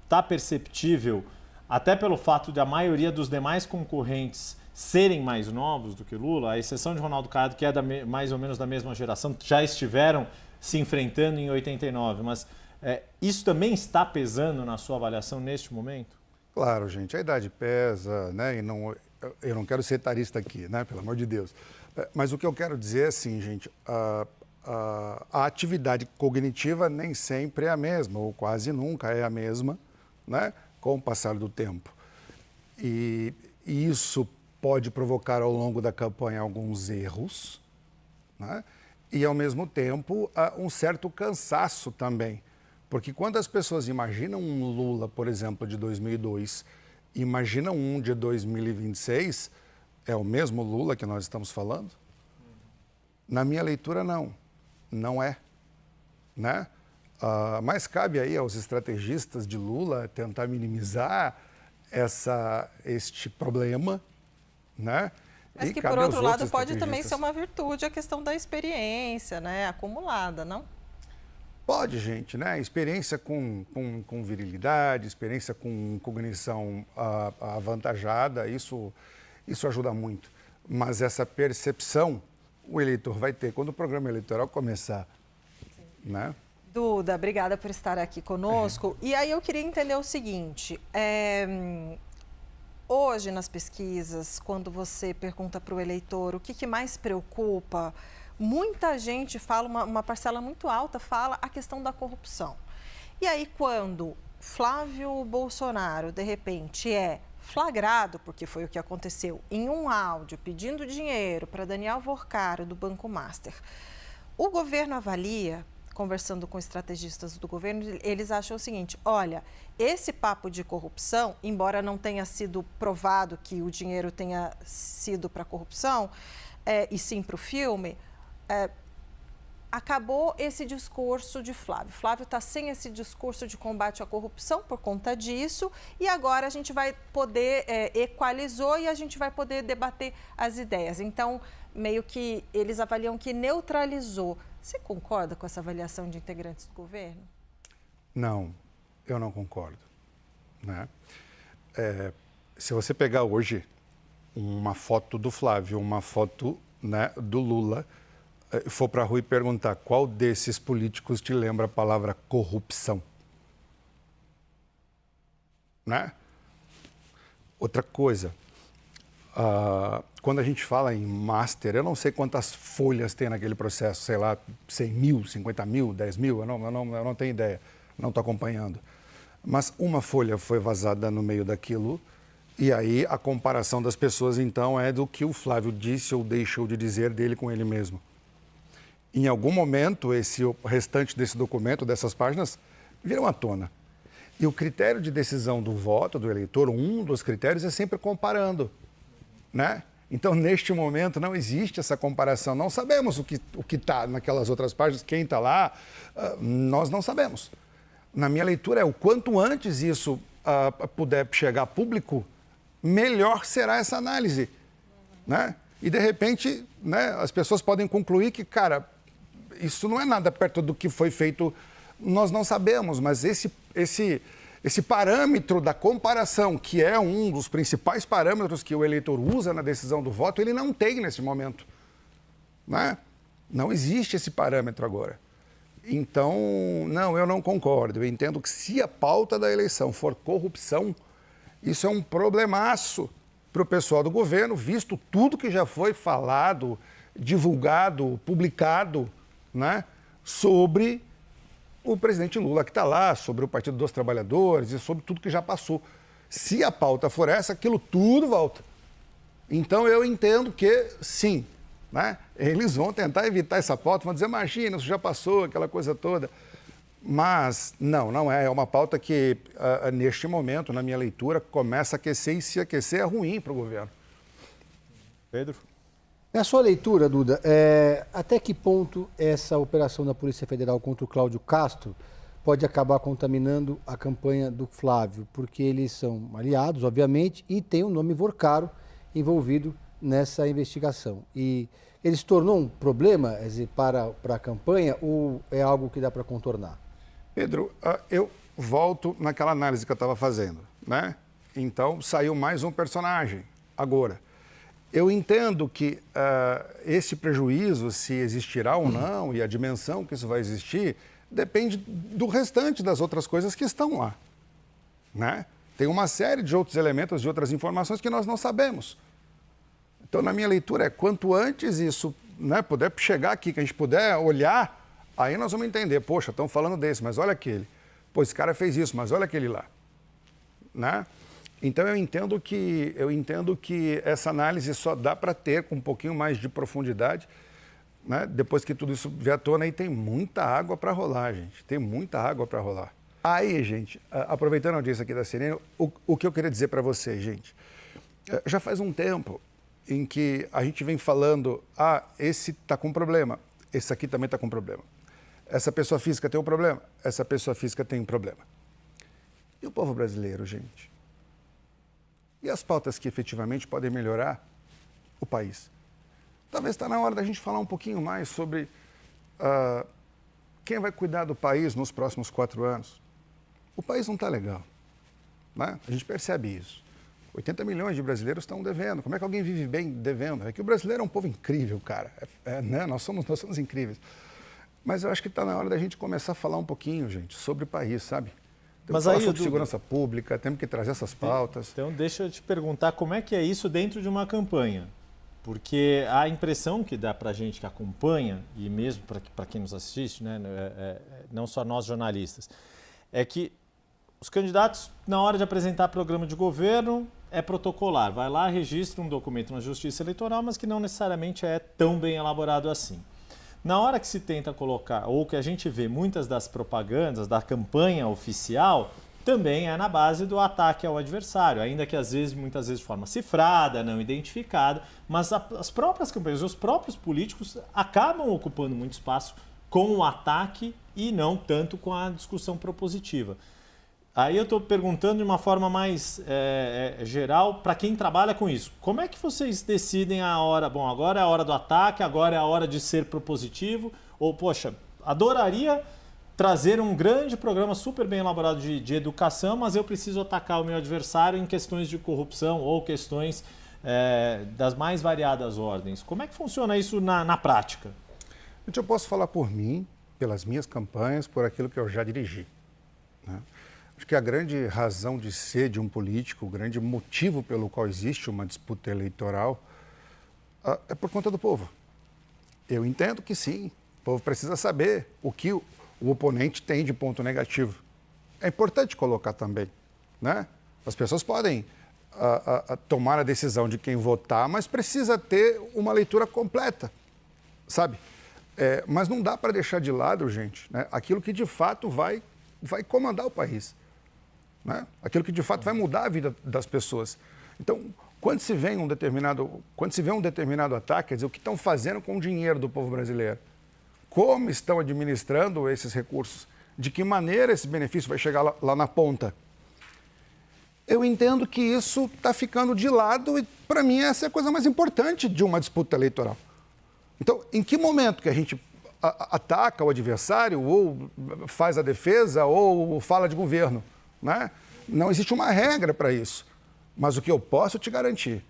está perceptível até pelo fato de a maioria dos demais concorrentes serem mais novos do que o Lula, à exceção de Ronaldo Caiado, que é mais ou menos da mesma geração, já estiveram se enfrentando em 89, mas isso também está pesando na sua avaliação neste momento? Claro, gente, a idade pesa, né? E eu não quero ser etarista aqui, né? Pelo amor de Deus. Mas o que eu quero dizer é assim, gente, a atividade cognitiva nem sempre é a mesma, ou quase nunca é a mesma, né? Com o passar do tempo. E isso pode provocar ao longo da campanha alguns erros, né? E, ao mesmo tempo, um certo cansaço também. Porque quando as pessoas imaginam um Lula, por exemplo, de 2002, imaginam um de 2026, é o mesmo Lula que nós estamos falando? Na minha leitura, não é, né? Mas cabe aí aos estrategistas de Lula tentar minimizar este problema, né? Mas que, por outro lado, pode também ser uma virtude a questão da experiência, né, acumulada, não? Pode, gente, né? Experiência com virilidade, experiência com cognição avantajada, isso ajuda muito. Mas essa percepção o eleitor vai ter quando o programa eleitoral começar, né? Duda, obrigada por estar aqui conosco. E aí eu queria entender o seguinte, hoje nas pesquisas, quando você pergunta para o eleitor o que mais preocupa, muita gente fala, uma parcela muito alta fala a questão da corrupção. E aí quando Flávio Bolsonaro, de repente, é flagrado, porque foi o que aconteceu, em um áudio pedindo dinheiro para Daniel Vorcaro, do Banco Master, o governo avalia, conversando com estrategistas do governo, eles acham o seguinte, olha, esse papo de corrupção, embora não tenha sido provado que o dinheiro tenha sido para corrupção, e sim para o filme, acabou esse discurso de Flávio. Flávio está sem esse discurso de combate à corrupção por conta disso e agora a gente vai poder, equalizou e a gente vai poder debater as ideias. Então, meio que eles avaliam que neutralizou. Você concorda com essa avaliação de integrantes do governo? Não, eu não concordo, né? Se você pegar hoje uma foto do Flávio, uma foto, né, do Lula, for para a rua e perguntar qual desses políticos te lembra a palavra corrupção, né? Outra coisa, quando a gente fala em master, eu não sei quantas folhas tem naquele processo, sei lá, 100 mil, 50 mil, 10 mil, eu não tenho ideia, não estou acompanhando. Mas uma folha foi vazada no meio daquilo e aí a comparação das pessoas, então, é do que o Flávio disse ou deixou de dizer dele com ele mesmo. Em algum momento, o restante desse documento, dessas páginas, viram à tona. E o critério de decisão do voto do eleitor, um dos critérios é sempre comparando, né? Então, neste momento, não existe essa comparação. Não sabemos o que está naquelas outras páginas, quem está lá, nós não sabemos. Na minha leitura, o quanto antes isso puder chegar a público, melhor será essa análise, né? E, de repente, né, as pessoas podem concluir que, cara, isso não é nada perto do que foi feito, nós não sabemos, mas esse parâmetro da comparação, que é um dos principais parâmetros que o eleitor usa na decisão do voto, ele não tem nesse momento, né? Não existe esse parâmetro agora. Então, não, eu não concordo. Eu entendo que se a pauta da eleição for corrupção, isso é um problemaço para o pessoal do governo, visto tudo que já foi falado, divulgado, publicado, né, sobre o presidente Lula que está lá, sobre o Partido dos Trabalhadores e sobre tudo que já passou. Se a pauta for essa, aquilo tudo volta. Então, eu entendo que, sim, né, eles vão tentar evitar essa pauta, vão dizer, imagina, isso já passou, aquela coisa toda. Mas, não é. É uma pauta que, neste momento, na minha leitura, começa a aquecer e se aquecer é ruim para o governo. Pedro? Na sua leitura, Duda, até que ponto essa operação da Polícia Federal contra o Cláudio Castro pode acabar contaminando a campanha do Flávio? Porque eles são aliados, obviamente, e tem o nome Vorcaro envolvido nessa investigação. E ele se tornou um problema para a campanha ou é algo que dá para contornar? Pedro, eu volto naquela análise que eu estava fazendo, né? Então, saiu mais um personagem. Agora, eu entendo que esse prejuízo, se existirá ou não, e a dimensão que isso vai existir, depende do restante das outras coisas que estão lá, né? Tem uma série de outros elementos, de outras informações que nós não sabemos. Então, na minha leitura, quanto antes isso, né, puder chegar aqui, que a gente puder olhar, aí nós vamos entender, poxa, estão falando desse, mas olha aquele. Pô, esse cara fez isso, mas olha aquele lá. Né? Então, eu entendo que essa análise só dá para ter com um pouquinho mais de profundidade, né, depois que tudo isso vier à tona, e tem muita água para rolar, gente. Tem muita água para rolar. Aí, gente, aproveitando a audiência aqui da CNN, o que eu queria dizer para vocês, gente, já faz um tempo em que a gente vem falando, esse está com problema, esse aqui também está com problema. Essa pessoa física tem um problema, essa pessoa física tem um problema. E o povo brasileiro, gente? E as pautas que efetivamente podem melhorar o país? Talvez está na hora da gente falar um pouquinho mais sobre quem vai cuidar do país nos próximos 4 anos. O país não está legal, né? A gente percebe isso. 80 milhões de brasileiros estão devendo. Como é que alguém vive bem devendo? É que o brasileiro é um povo incrível, cara. Né? Nós somos incríveis. Mas eu acho que está na hora da gente começar a falar um pouquinho, gente, sobre o país, sabe? Temos que falar sobre segurança pública, temos que trazer essas pautas. Então, deixa eu te perguntar como é que é isso dentro de uma campanha. Porque a impressão que dá para a gente que acompanha, e mesmo para quem nos assiste, né, não só nós jornalistas, é que os candidatos, na hora de apresentar programa de governo, é protocolar. Vai lá, registra um documento na Justiça Eleitoral, mas que não necessariamente é tão bem elaborado assim. Na hora que se tenta colocar, ou que a gente vê muitas das propagandas, da campanha oficial, também é na base do ataque ao adversário, ainda que muitas vezes de forma cifrada, não identificada, mas as próprias campanhas, os próprios políticos acabam ocupando muito espaço com o ataque e não tanto com a discussão propositiva. Aí eu estou perguntando de uma forma mais geral para quem trabalha com isso. Como é que vocês decidem a hora? Bom, agora é a hora do ataque, agora é a hora de ser propositivo. Ou, poxa, adoraria trazer um grande programa super bem elaborado de educação, mas eu preciso atacar o meu adversário em questões de corrupção ou questões das mais variadas ordens. Como é que funciona isso na prática? Eu posso falar por mim, pelas minhas campanhas, por aquilo que eu já dirigi, né? Acho que a grande razão de ser de um político, o grande motivo pelo qual existe uma disputa eleitoral é por conta do povo. Eu entendo que sim, o povo precisa saber o que o oponente tem de ponto negativo. É importante colocar também, né? As pessoas podem tomar a decisão de quem votar, mas precisa ter uma leitura completa, sabe? Mas não dá para deixar de lado, gente, né, aquilo que de fato vai comandar o país. Né? Aquilo que de fato vai mudar a vida das pessoas. Então, quando se vê um determinado ataque, quer dizer, o que estão fazendo com o dinheiro do povo brasileiro? Como estão administrando esses recursos? De que maneira esse benefício vai chegar lá na ponta? Eu entendo que isso está ficando de lado e, para mim, essa é a coisa mais importante de uma disputa eleitoral. Então, em que momento que a gente ataca o adversário ou faz a defesa ou fala de governo? Né? Não existe uma regra para isso. Mas o que eu posso te garantir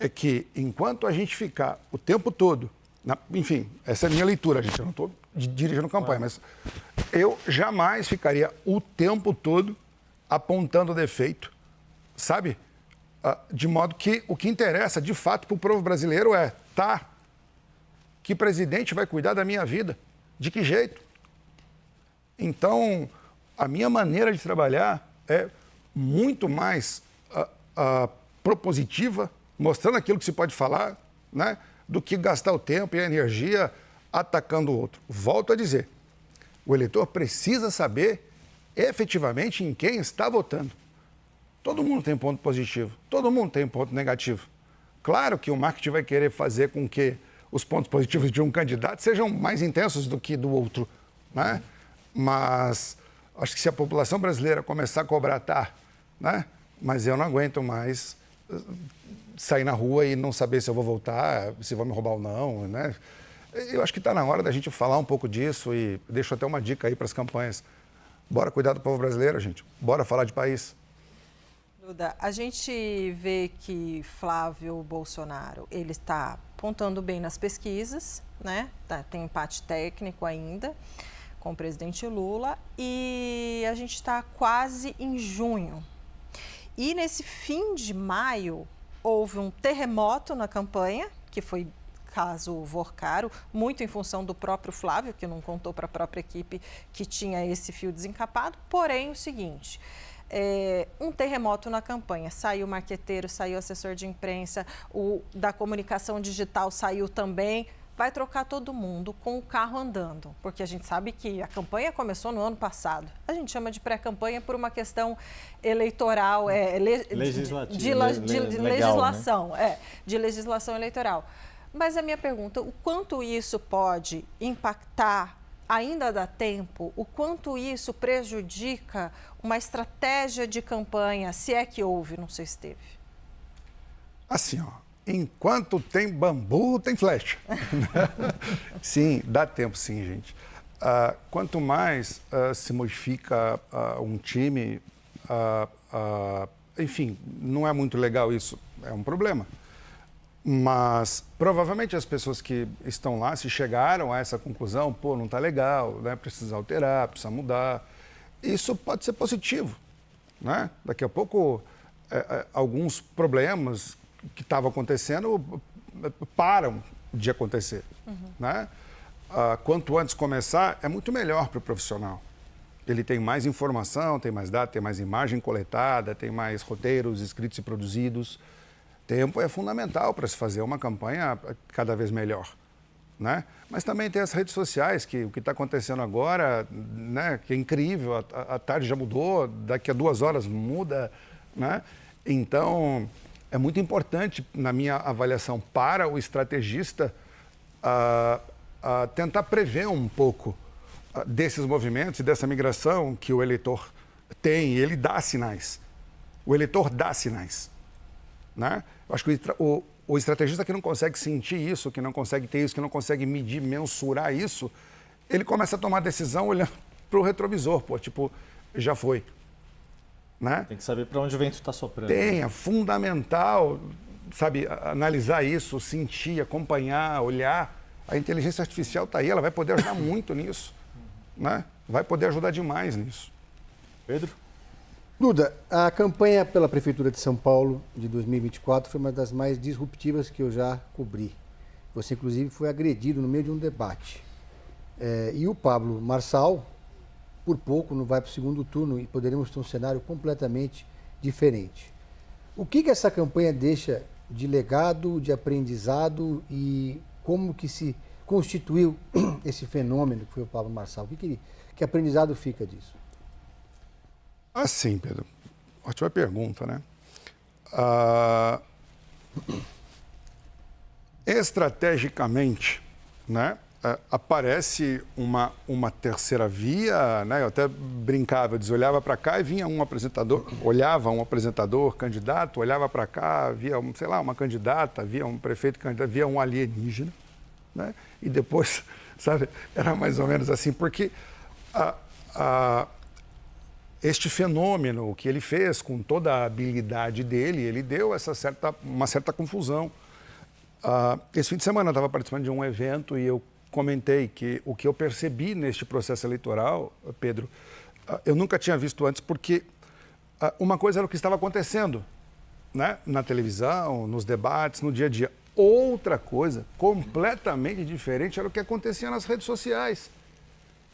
é que enquanto a gente ficar o tempo todo, enfim, essa é a minha leitura, gente, eu não estou dirigindo campanha, mas eu jamais ficaria o tempo todo apontando defeito, sabe? De modo que o que interessa de fato para o povo brasileiro que presidente vai cuidar da minha vida? De que jeito? Então, a minha maneira de trabalhar é muito mais propositiva, mostrando aquilo que se pode falar, né, do que gastar o tempo e a energia atacando o outro. Volto a dizer, o eleitor precisa saber efetivamente em quem está votando. Todo mundo tem um ponto positivo, todo mundo tem um ponto negativo. Claro que o marketing vai querer fazer com que os pontos positivos de um candidato sejam mais intensos do que do outro, né? Mas acho que se a população brasileira começar a cobrar, né? Mas eu não aguento mais sair na rua e não saber se eu vou voltar, se vão me roubar ou não, né? Eu acho que está na hora da gente falar um pouco disso e deixo até uma dica aí para as campanhas. Bora cuidar do povo brasileiro, gente. Bora falar de país. Duda, a gente vê que Flávio Bolsonaro, ele está apontando bem nas pesquisas, né? Tem empate técnico ainda com o presidente Lula e a gente está quase em junho. E nesse fim de maio, houve um terremoto na campanha, que foi caso Vorcaro, muito em função do próprio Flávio, que não contou para a própria equipe que tinha esse fio desencapado. Porém, o seguinte, um terremoto na campanha. Saiu o marqueteiro, saiu o assessor de imprensa, o da comunicação digital saiu também. Vai trocar todo mundo com o carro andando, porque a gente sabe que a campanha começou no ano passado. A gente chama de pré-campanha por uma questão eleitoral, legislação, né? De legislação eleitoral. Mas a minha pergunta, o quanto isso pode impactar, ainda dá tempo, o quanto isso prejudica uma estratégia de campanha, se é que houve, não sei se teve. Assim, ó. Enquanto tem bambu, tem flecha. Sim, dá tempo sim, gente. Quanto mais se modifica um time, enfim, não é muito legal isso, é um problema. Mas provavelmente as pessoas que estão lá, se chegaram a essa conclusão, pô, não está legal, né? Precisa alterar, precisa mudar. Isso pode ser positivo, né? Daqui a pouco, alguns problemas que estavam acontecendo param de acontecer, né? Quanto antes começar, é muito melhor para o profissional. Ele tem mais informação, tem mais dados, tem mais imagem coletada, tem mais roteiros escritos e produzidos. Tempo é fundamental para se fazer uma campanha cada vez melhor, né? Mas também tem as redes sociais, que o que está acontecendo agora, né, que é incrível, a tarde já mudou, daqui a 2 horas muda, né? Então, é muito importante, na minha avaliação, para o estrategista, tentar prever um pouco desses movimentos e dessa migração que o eleitor tem, e ele dá sinais. O eleitor dá sinais, né? Eu acho que o estrategista que não consegue sentir isso, que não consegue ter isso, que não consegue medir, mensurar isso, ele começa a tomar decisão olhando para o retrovisor, pô, tipo, já foi. Né? Tem que saber para onde o vento está soprando. É fundamental, sabe, analisar isso, sentir, acompanhar, olhar. A inteligência artificial está aí, ela vai poder ajudar muito nisso, né? Vai poder ajudar demais nisso. Pedro? Duda, a campanha pela Prefeitura de São Paulo de 2024 foi uma das mais disruptivas que eu já cobri. Você, inclusive, foi agredido no meio de um debate. E o Pablo Marçal, por pouco, não vai para o segundo turno e poderemos ter um cenário completamente diferente. O que essa campanha deixa de legado, de aprendizado e como que se constituiu esse fenômeno que foi o Pablo Marçal? Que aprendizado fica disso? Assim, Pedro, ótima pergunta, né? Estrategicamente, né? Aparece uma terceira via, né? Eu até brincava, eu dizia, olhava para cá e vinha um apresentador, olhava um apresentador, candidato, olhava para cá, via, sei lá, uma candidata, via um prefeito candidato, via um alienígena, né? E depois, sabe, era mais ou menos assim, porque este fenômeno que ele fez com toda a habilidade dele, ele deu uma certa confusão. Esse fim de semana eu estava participando de um evento e eu comentei que o que eu percebi neste processo eleitoral, Pedro, eu nunca tinha visto antes, porque uma coisa era o que estava acontecendo, né? Na televisão, nos debates, no dia a dia. Outra coisa, completamente diferente, era o que acontecia nas redes sociais.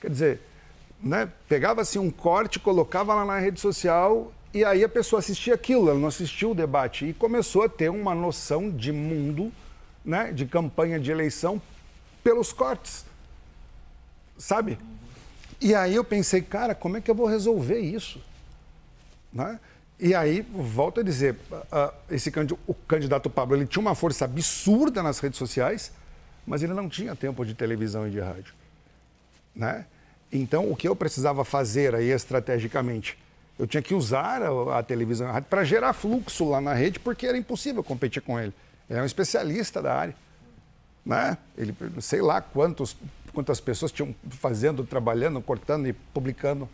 Quer dizer, né? Pegava-se um corte, colocava lá na rede social e aí a pessoa assistia aquilo, ela não assistia o debate e começou a ter uma noção de mundo, né? De campanha de eleição pelos cortes, sabe? E aí eu pensei, cara, como é que eu vou resolver isso? Né? E aí, volto a dizer, o candidato Pablo, ele tinha uma força absurda nas redes sociais, mas ele não tinha tempo de televisão e de rádio, né? Então, o que eu precisava fazer aí estrategicamente Eu tinha que usar a televisão e a rádio para gerar fluxo lá na rede, porque era impossível competir com ele. Ele é um especialista da área. Né? Ele, sei lá quantas pessoas tinham fazendo, trabalhando, cortando e publicando.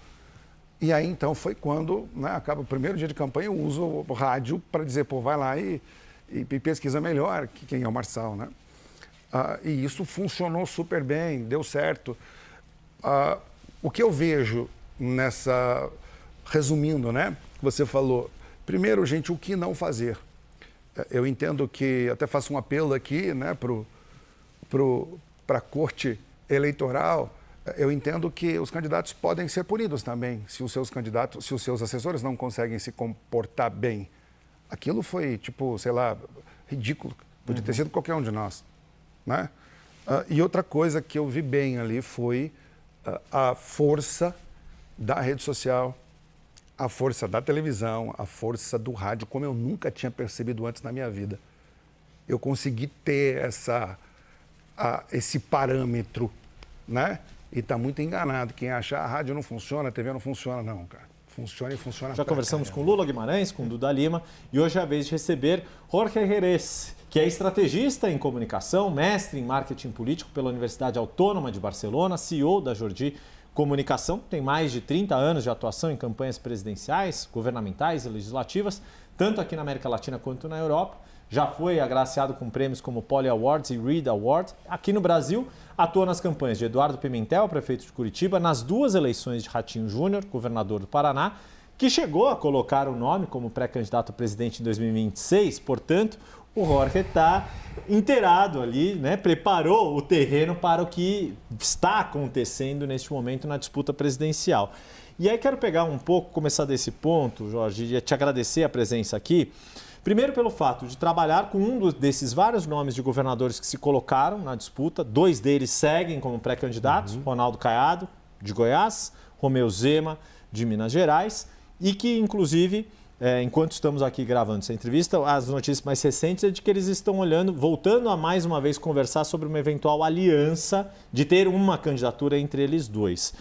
E aí, então, foi quando, né, acaba o primeiro dia de campanha, eu uso o rádio para dizer, pô, vai lá e pesquisa melhor quem é o Marçal, né? E isso funcionou super bem, deu certo. O que eu vejo nessa... Resumindo, né? Você falou, primeiro, gente, o que não fazer? Eu entendo que, até faço um apelo aqui, né, para a corte eleitoral, eu entendo que os candidatos podem ser punidos também, se os seus assessores não conseguem se comportar bem. Aquilo foi, tipo, sei lá, ridículo. Podia ter sido qualquer um de nós, né? E outra coisa que eu vi bem ali foi a força da rede social, a força da televisão, a força do rádio, como eu nunca tinha percebido antes na minha vida. Eu consegui ter esse parâmetro, né? E está muito enganado. Quem acha a rádio não funciona, a TV não funciona, não, cara. Funciona e funciona. Já conversamos com Lula Guimarães, com Duda Lima, e hoje é a vez de receber Jorge Jerez, que é estrategista em comunicação, mestre em marketing político pela Universidade Autônoma de Barcelona, CEO da Jordi Comunicação, tem mais de 30 anos de atuação em campanhas presidenciais, governamentais e legislativas, tanto aqui na América Latina quanto na Europa. Já foi agraciado com prêmios como Poly Awards e Reed Award. Aqui no Brasil, atua nas campanhas de Eduardo Pimentel, prefeito de Curitiba, nas duas eleições de Ratinho Júnior, governador do Paraná, que chegou a colocar o nome como pré-candidato a presidente em 2026, portanto, o Jorge está inteirado ali, né? Preparou o terreno para o que está acontecendo neste momento na disputa presidencial. E aí quero pegar um pouco, começar desse ponto, Jorge, e te agradecer a presença aqui. Primeiro pelo fato de trabalhar com um desses vários nomes de governadores que se colocaram na disputa. 2 deles seguem como pré-candidatos, Ronaldo Caiado, de Goiás, Romeu Zema, de Minas Gerais, e que, inclusive, enquanto estamos aqui gravando essa entrevista, as notícias mais recentes é de que eles estão voltando a mais uma vez conversar sobre uma eventual aliança de ter uma candidatura entre eles dois.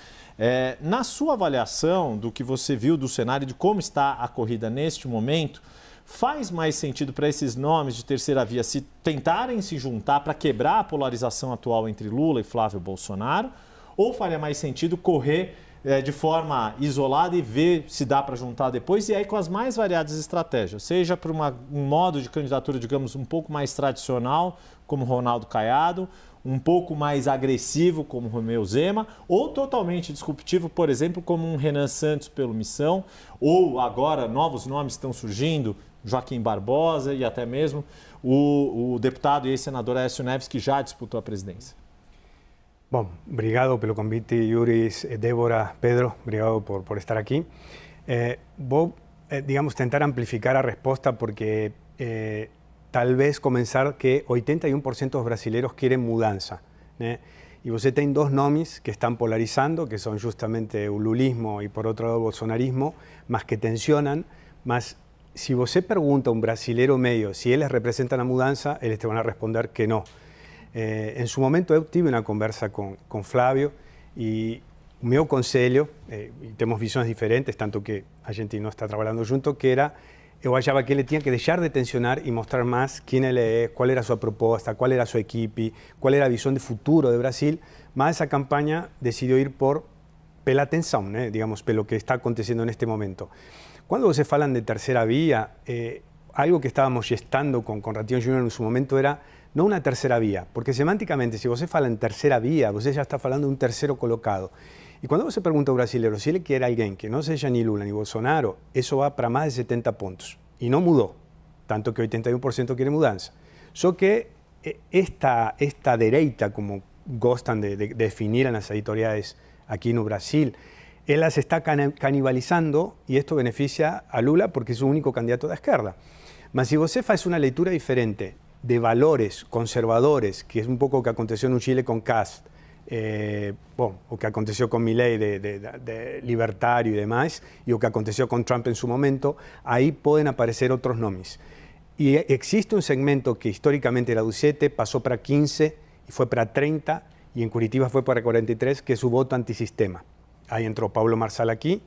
Na sua avaliação do que você viu do cenário, de como está a corrida neste momento, faz mais sentido para esses nomes de terceira via se tentarem se juntar para quebrar a polarização atual entre Lula e Flávio Bolsonaro? Ou faria mais sentido correr de forma isolada e ver se dá para juntar depois, e aí com as mais variadas estratégias, seja para um modo de candidatura, digamos, um pouco mais tradicional, como Ronaldo Caiado, um pouco mais agressivo, como Romeu Zema, ou totalmente disruptivo, por exemplo, como um Renan Santos pelo Missão, ou agora novos nomes estão surgindo, Joaquim Barbosa e até mesmo o deputado e ex-senador Aécio Neves, que já disputou a presidência. Bom, obrigado pelo convite, Yuri, Débora, Pedro, obrigado por estar aqui. Vou, digamos, tentar amplificar a resposta porque tal vez começar que 81% dos brasileiros querem mudança, né? E você tem 2 nomes que estão polarizando, que são justamente o lulismo e, por outro lado, o bolsonarismo, mas que tensionam. Mas se você pergunta a um brasileiro meio se eles representam a mudança, eles te vão responder que não. Em su momento eu tive uma conversa com Flávio e o meu conselho, e temos visões diferentes, tanto que a gente não está trabalhando junto, que era, eu achava que ele tinha que deixar de tensionar e mostrar mais quem ele é, qual era a sua proposta, qual era a sua equipe, qual era a visão de futuro do Brasil, mas essa campanha decidiu ir pela tensão, né? Digamos, pelo que está acontecendo neste momento. Quando você fala de terceira via, algo que estávamos gestando com Ratinho Júnior em su momento era não uma terceira via, porque semânticamente, se você fala em terceira via, você já está falando de um terceiro colocado. E quando você pergunta ao brasileiro se ele quer alguém que não seja nem Lula nem Bolsonaro, isso vai para mais de 70 pontos. E não mudou, tanto que 81% quer mudança. Só que esta direita, como gostam de definir nas editoriais aqui no Brasil, ela se está canibalizando e isto beneficia a Lula porque é o único candidato da esquerda. Mas se você faz uma leitura diferente de valores conservadores, que é um pouco o que aconteceu no Chile com Kast, o que aconteceu com Milei de libertário e demais, e o que aconteceu com Trump em su momento, aí podem aparecer outros nomes. E existe um segmento que históricamente era do 7, passou para 15 e foi para 30, e em Curitiba foi para 43, que é o voto antissistema. Aí entrou Pablo Marçal aqui,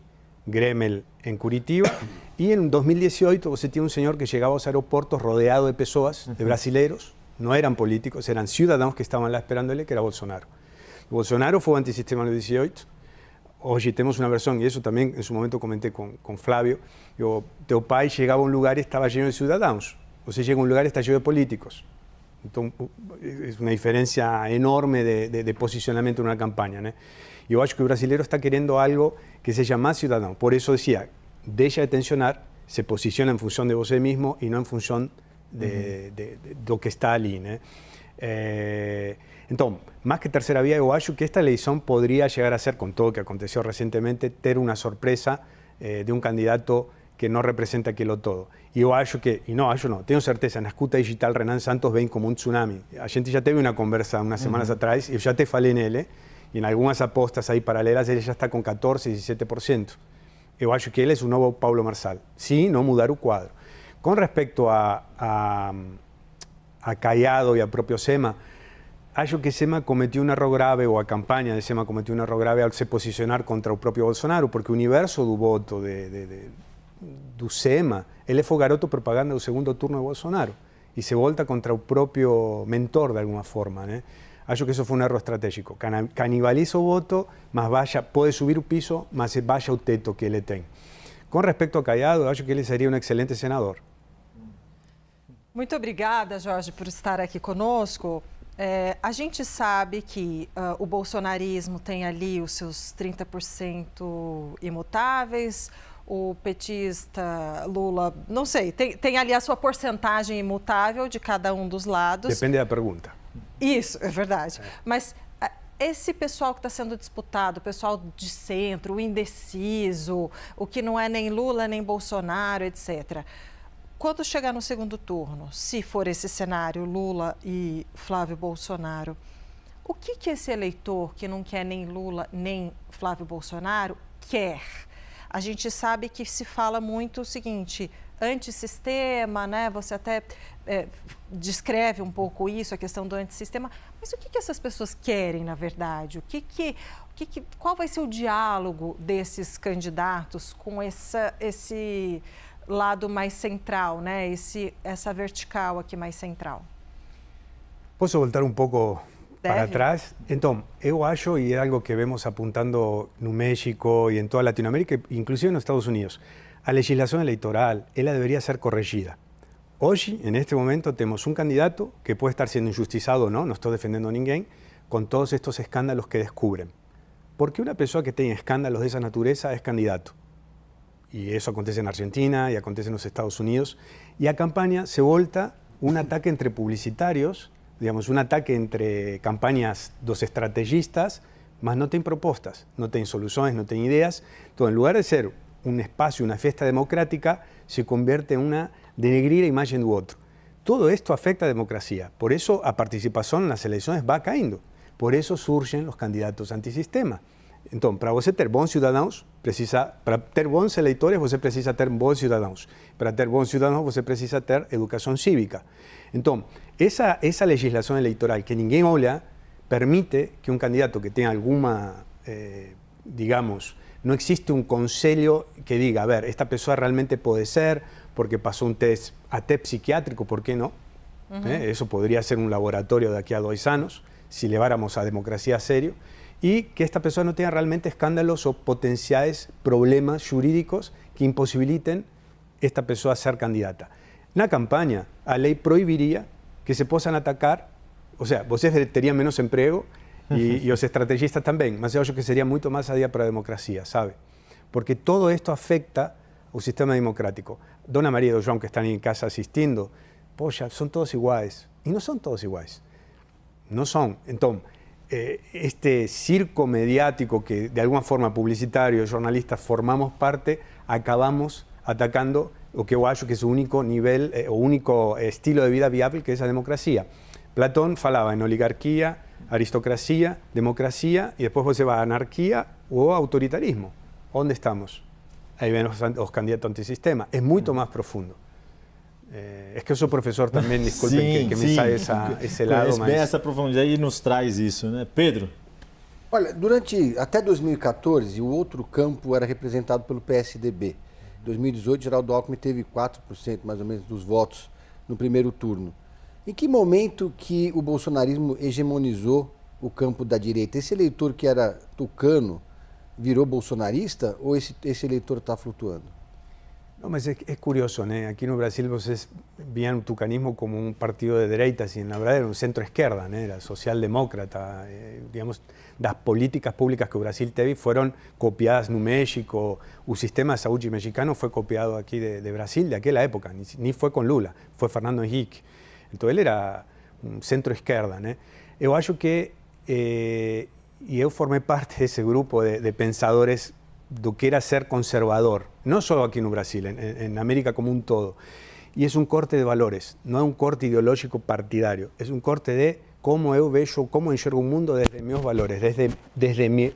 Grêmio en Curitiba, y en 2018 você tinha un señor que llegaba a los aeropuertos rodeado de pessoas, de brasileiros, no eran políticos, eran ciudadanos que estaban lá esperándole, que era Bolsonaro. Bolsonaro fue antisistema en el 18, hoy tenemos una versión, y eso también en su momento comenté con Flávio, yo, teu pai llegaba a un lugar y estaba lleno de ciudadanos, você llega a un lugar y está lleno de políticos. Entonces, es una diferencia enorme de posicionamiento en una campaña, ¿no? Y yo acho que el brasileño está queriendo algo que sea más ciudadano. Por eso decía, deja de tensionar, se posiciona en función de vos mismo y no en función de lo que está allí, ¿no? Entonces, más que tercera vía, yo acho que esta elección podría llegar a ser, con todo lo que aconteció recientemente, ter una sorpresa de un candidato que no representa aquilo todo. E eu acho que, e não acho não, tenho certeza, na escuta digital Renan Santos vem como um tsunami. A gente já teve uma conversa umas semanas atrás, eu já te falei nele, e em algumas apostas aí paralelas ele já está com 14, 17%. Eu acho que ele é o novo Paulo Marçal, se não mudar o quadro. Com respeito a Caiado e a próprio Sema, acho que Sema cometeu um erro grave, ou a campanha de Sema cometeu um erro grave ao se posicionar contra o próprio Bolsonaro, porque o universo do voto do Sema, ele foi garoto propaganda do segundo turno de Bolsonaro e se volta contra o próprio mentor de alguma forma, né? Acho que isso foi um erro estratégico. Canibaliza o voto, mas pode subir o piso, mas baixa o teto que ele tem. Com respeito a Caiado, acho que ele seria um excelente senador. Muito obrigada, Jorge, por estar aqui conosco. A gente sabe que o bolsonarismo tem ali os seus 30% imutáveis, o petista Lula, não sei, tem ali a sua porcentagem imutável de cada um dos lados. Depende da pergunta. Isso, é verdade. Mas esse pessoal que está sendo disputado, o pessoal de centro, o indeciso, o que não é nem Lula nem Bolsonaro, etc. Quando chegar no segundo turno, se for esse cenário, Lula e Flávio Bolsonaro, o que esse eleitor que não quer nem Lula nem Flávio Bolsonaro quer? A gente sabe que se fala muito o seguinte, antissistema, né? Você até descreve um pouco isso, a questão do antissistema, mas o que essas pessoas querem, na verdade? Qual vai ser o diálogo desses candidatos com esse lado mais central, né? Essa vertical aqui mais central? Posso voltar um pouco para trás? Então, eu acho, e é algo que vemos apuntando no México e em toda a Latinoamérica, inclusive nos Estados Unidos, a legislação eleitoral, ela deveria ser corrigida. Hoje, en este momento, temos um candidato que pode estar sendo injustiçado ou não estou defendendo a ninguém, com todos estes escândalos que descubren. Porque uma pessoa que tem escândalos dessa natureza é candidato. Y eso acontece en Argentina y acontece en los Estados Unidos. Y a campaña se volta un ataque entre publicitarios, digamos, un ataque entre campañas dos estrategistas, mas no tienen propuestas, no tienen soluciones, no tienen ideas. Entonces, en lugar de ser un espacio, una fiesta democrática, se convierte en una denegrir a imagen do otro. Todo esto afecta a la democracia. Por eso a participación en las elecciones va cayendo. Por eso surgen los candidatos antisistema. Então, para você ter bons cidadãos, para ter bons eleitores, você precisa ter bons cidadãos. Para ter bons cidadãos, você precisa ter educação cívica. Então, essa legislação eleitoral que ninguém olha, permite que um candidato que tenha alguma, digamos, não existe um conselho que diga, a ver, esta pessoa realmente pode ser, porque passou um teste até psiquiátrico, por que não? Isso poderia ser um laboratório daqui a 2 anos, se leváramos a democracia a sério. Y que esta persona no tenga realmente escándalos o potenciales problemas jurídicos que imposibiliten esta persona ser candidata. En la campaña, la ley prohibiría que se puedan atacar, o sea, vocês teriam menos emprego y los estrategistas también, mas eu acho que sería mucho más a día para la democracia, ¿sabe? Porque todo esto afecta al sistema democrático. Dona María y Don João, que están en casa asistiendo, poxa, son todos iguales. Y no son todos iguales. No son. Entonces, este circo mediático que de alguna forma publicitario, jornalistas formamos parte, acabamos atacando lo que yo acho que es el único nivel o único estilo de vida viable que es la democracia. Platón falaba en oligarquía, aristocracia, democracia y después você va a anarquía o autoritarismo. ¿Dónde estamos? Ahí ven los candidatos antisistema. Es mucho más profundo. É que eu sou professor também, desculpem que me sai esse lado. Mas bem essa profundidade e nos traz isso, né? Pedro? Olha, até 2014, o outro campo era representado pelo PSDB. Em 2018, Geraldo Alckmin teve 4% mais ou menos dos votos no primeiro turno. Em que momento que o bolsonarismo hegemonizou o campo da direita? Esse eleitor que era tucano virou bolsonarista ou esse eleitor está flutuando? No, mas es curioso, ¿no? Aquí no Brasil vocês veían o tucanismo como un partido de dereita, y en la verdad era un centro-esquerda, ¿no? Era socialdemócrata, digamos, las políticas públicas que o Brasil teve fueron copiadas no México, o sistema de saúde mexicano fue copiado aquí de Brasil de aquella época, ni fue con Lula, fue Fernando Henrique. Entonces él era un centro-esquerda, ¿no? Eu acho que, y eu formé parte de ese grupo de pensadores do que era ser conservador, no solo aquí en Brasil, en América como un todo. Y es un corte de valores, no es un corte ideológico partidario, es un corte de cómo eu vejo, cómo enxergo un mundo desde mis valores, desde mi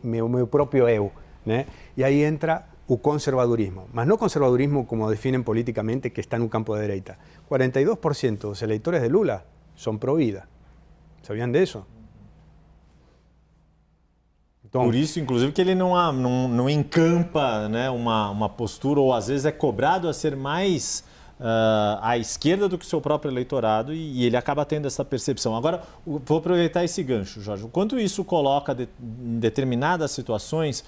propio eu, ¿no? Y ahí entra o conservadurismo, mas no conservadurismo como definen políticamente que está en un campo de derecha. 42% de los electores de Lula son pro vida. ¿Sabían de eso? Então, por isso, inclusive, que ele não encampa, né, uma postura, ou às vezes é cobrado a ser mais à esquerda do que o seu próprio eleitorado, e ele acaba tendo essa percepção. Agora, vou aproveitar esse gancho, Jorge. O quanto isso coloca em determinadas situações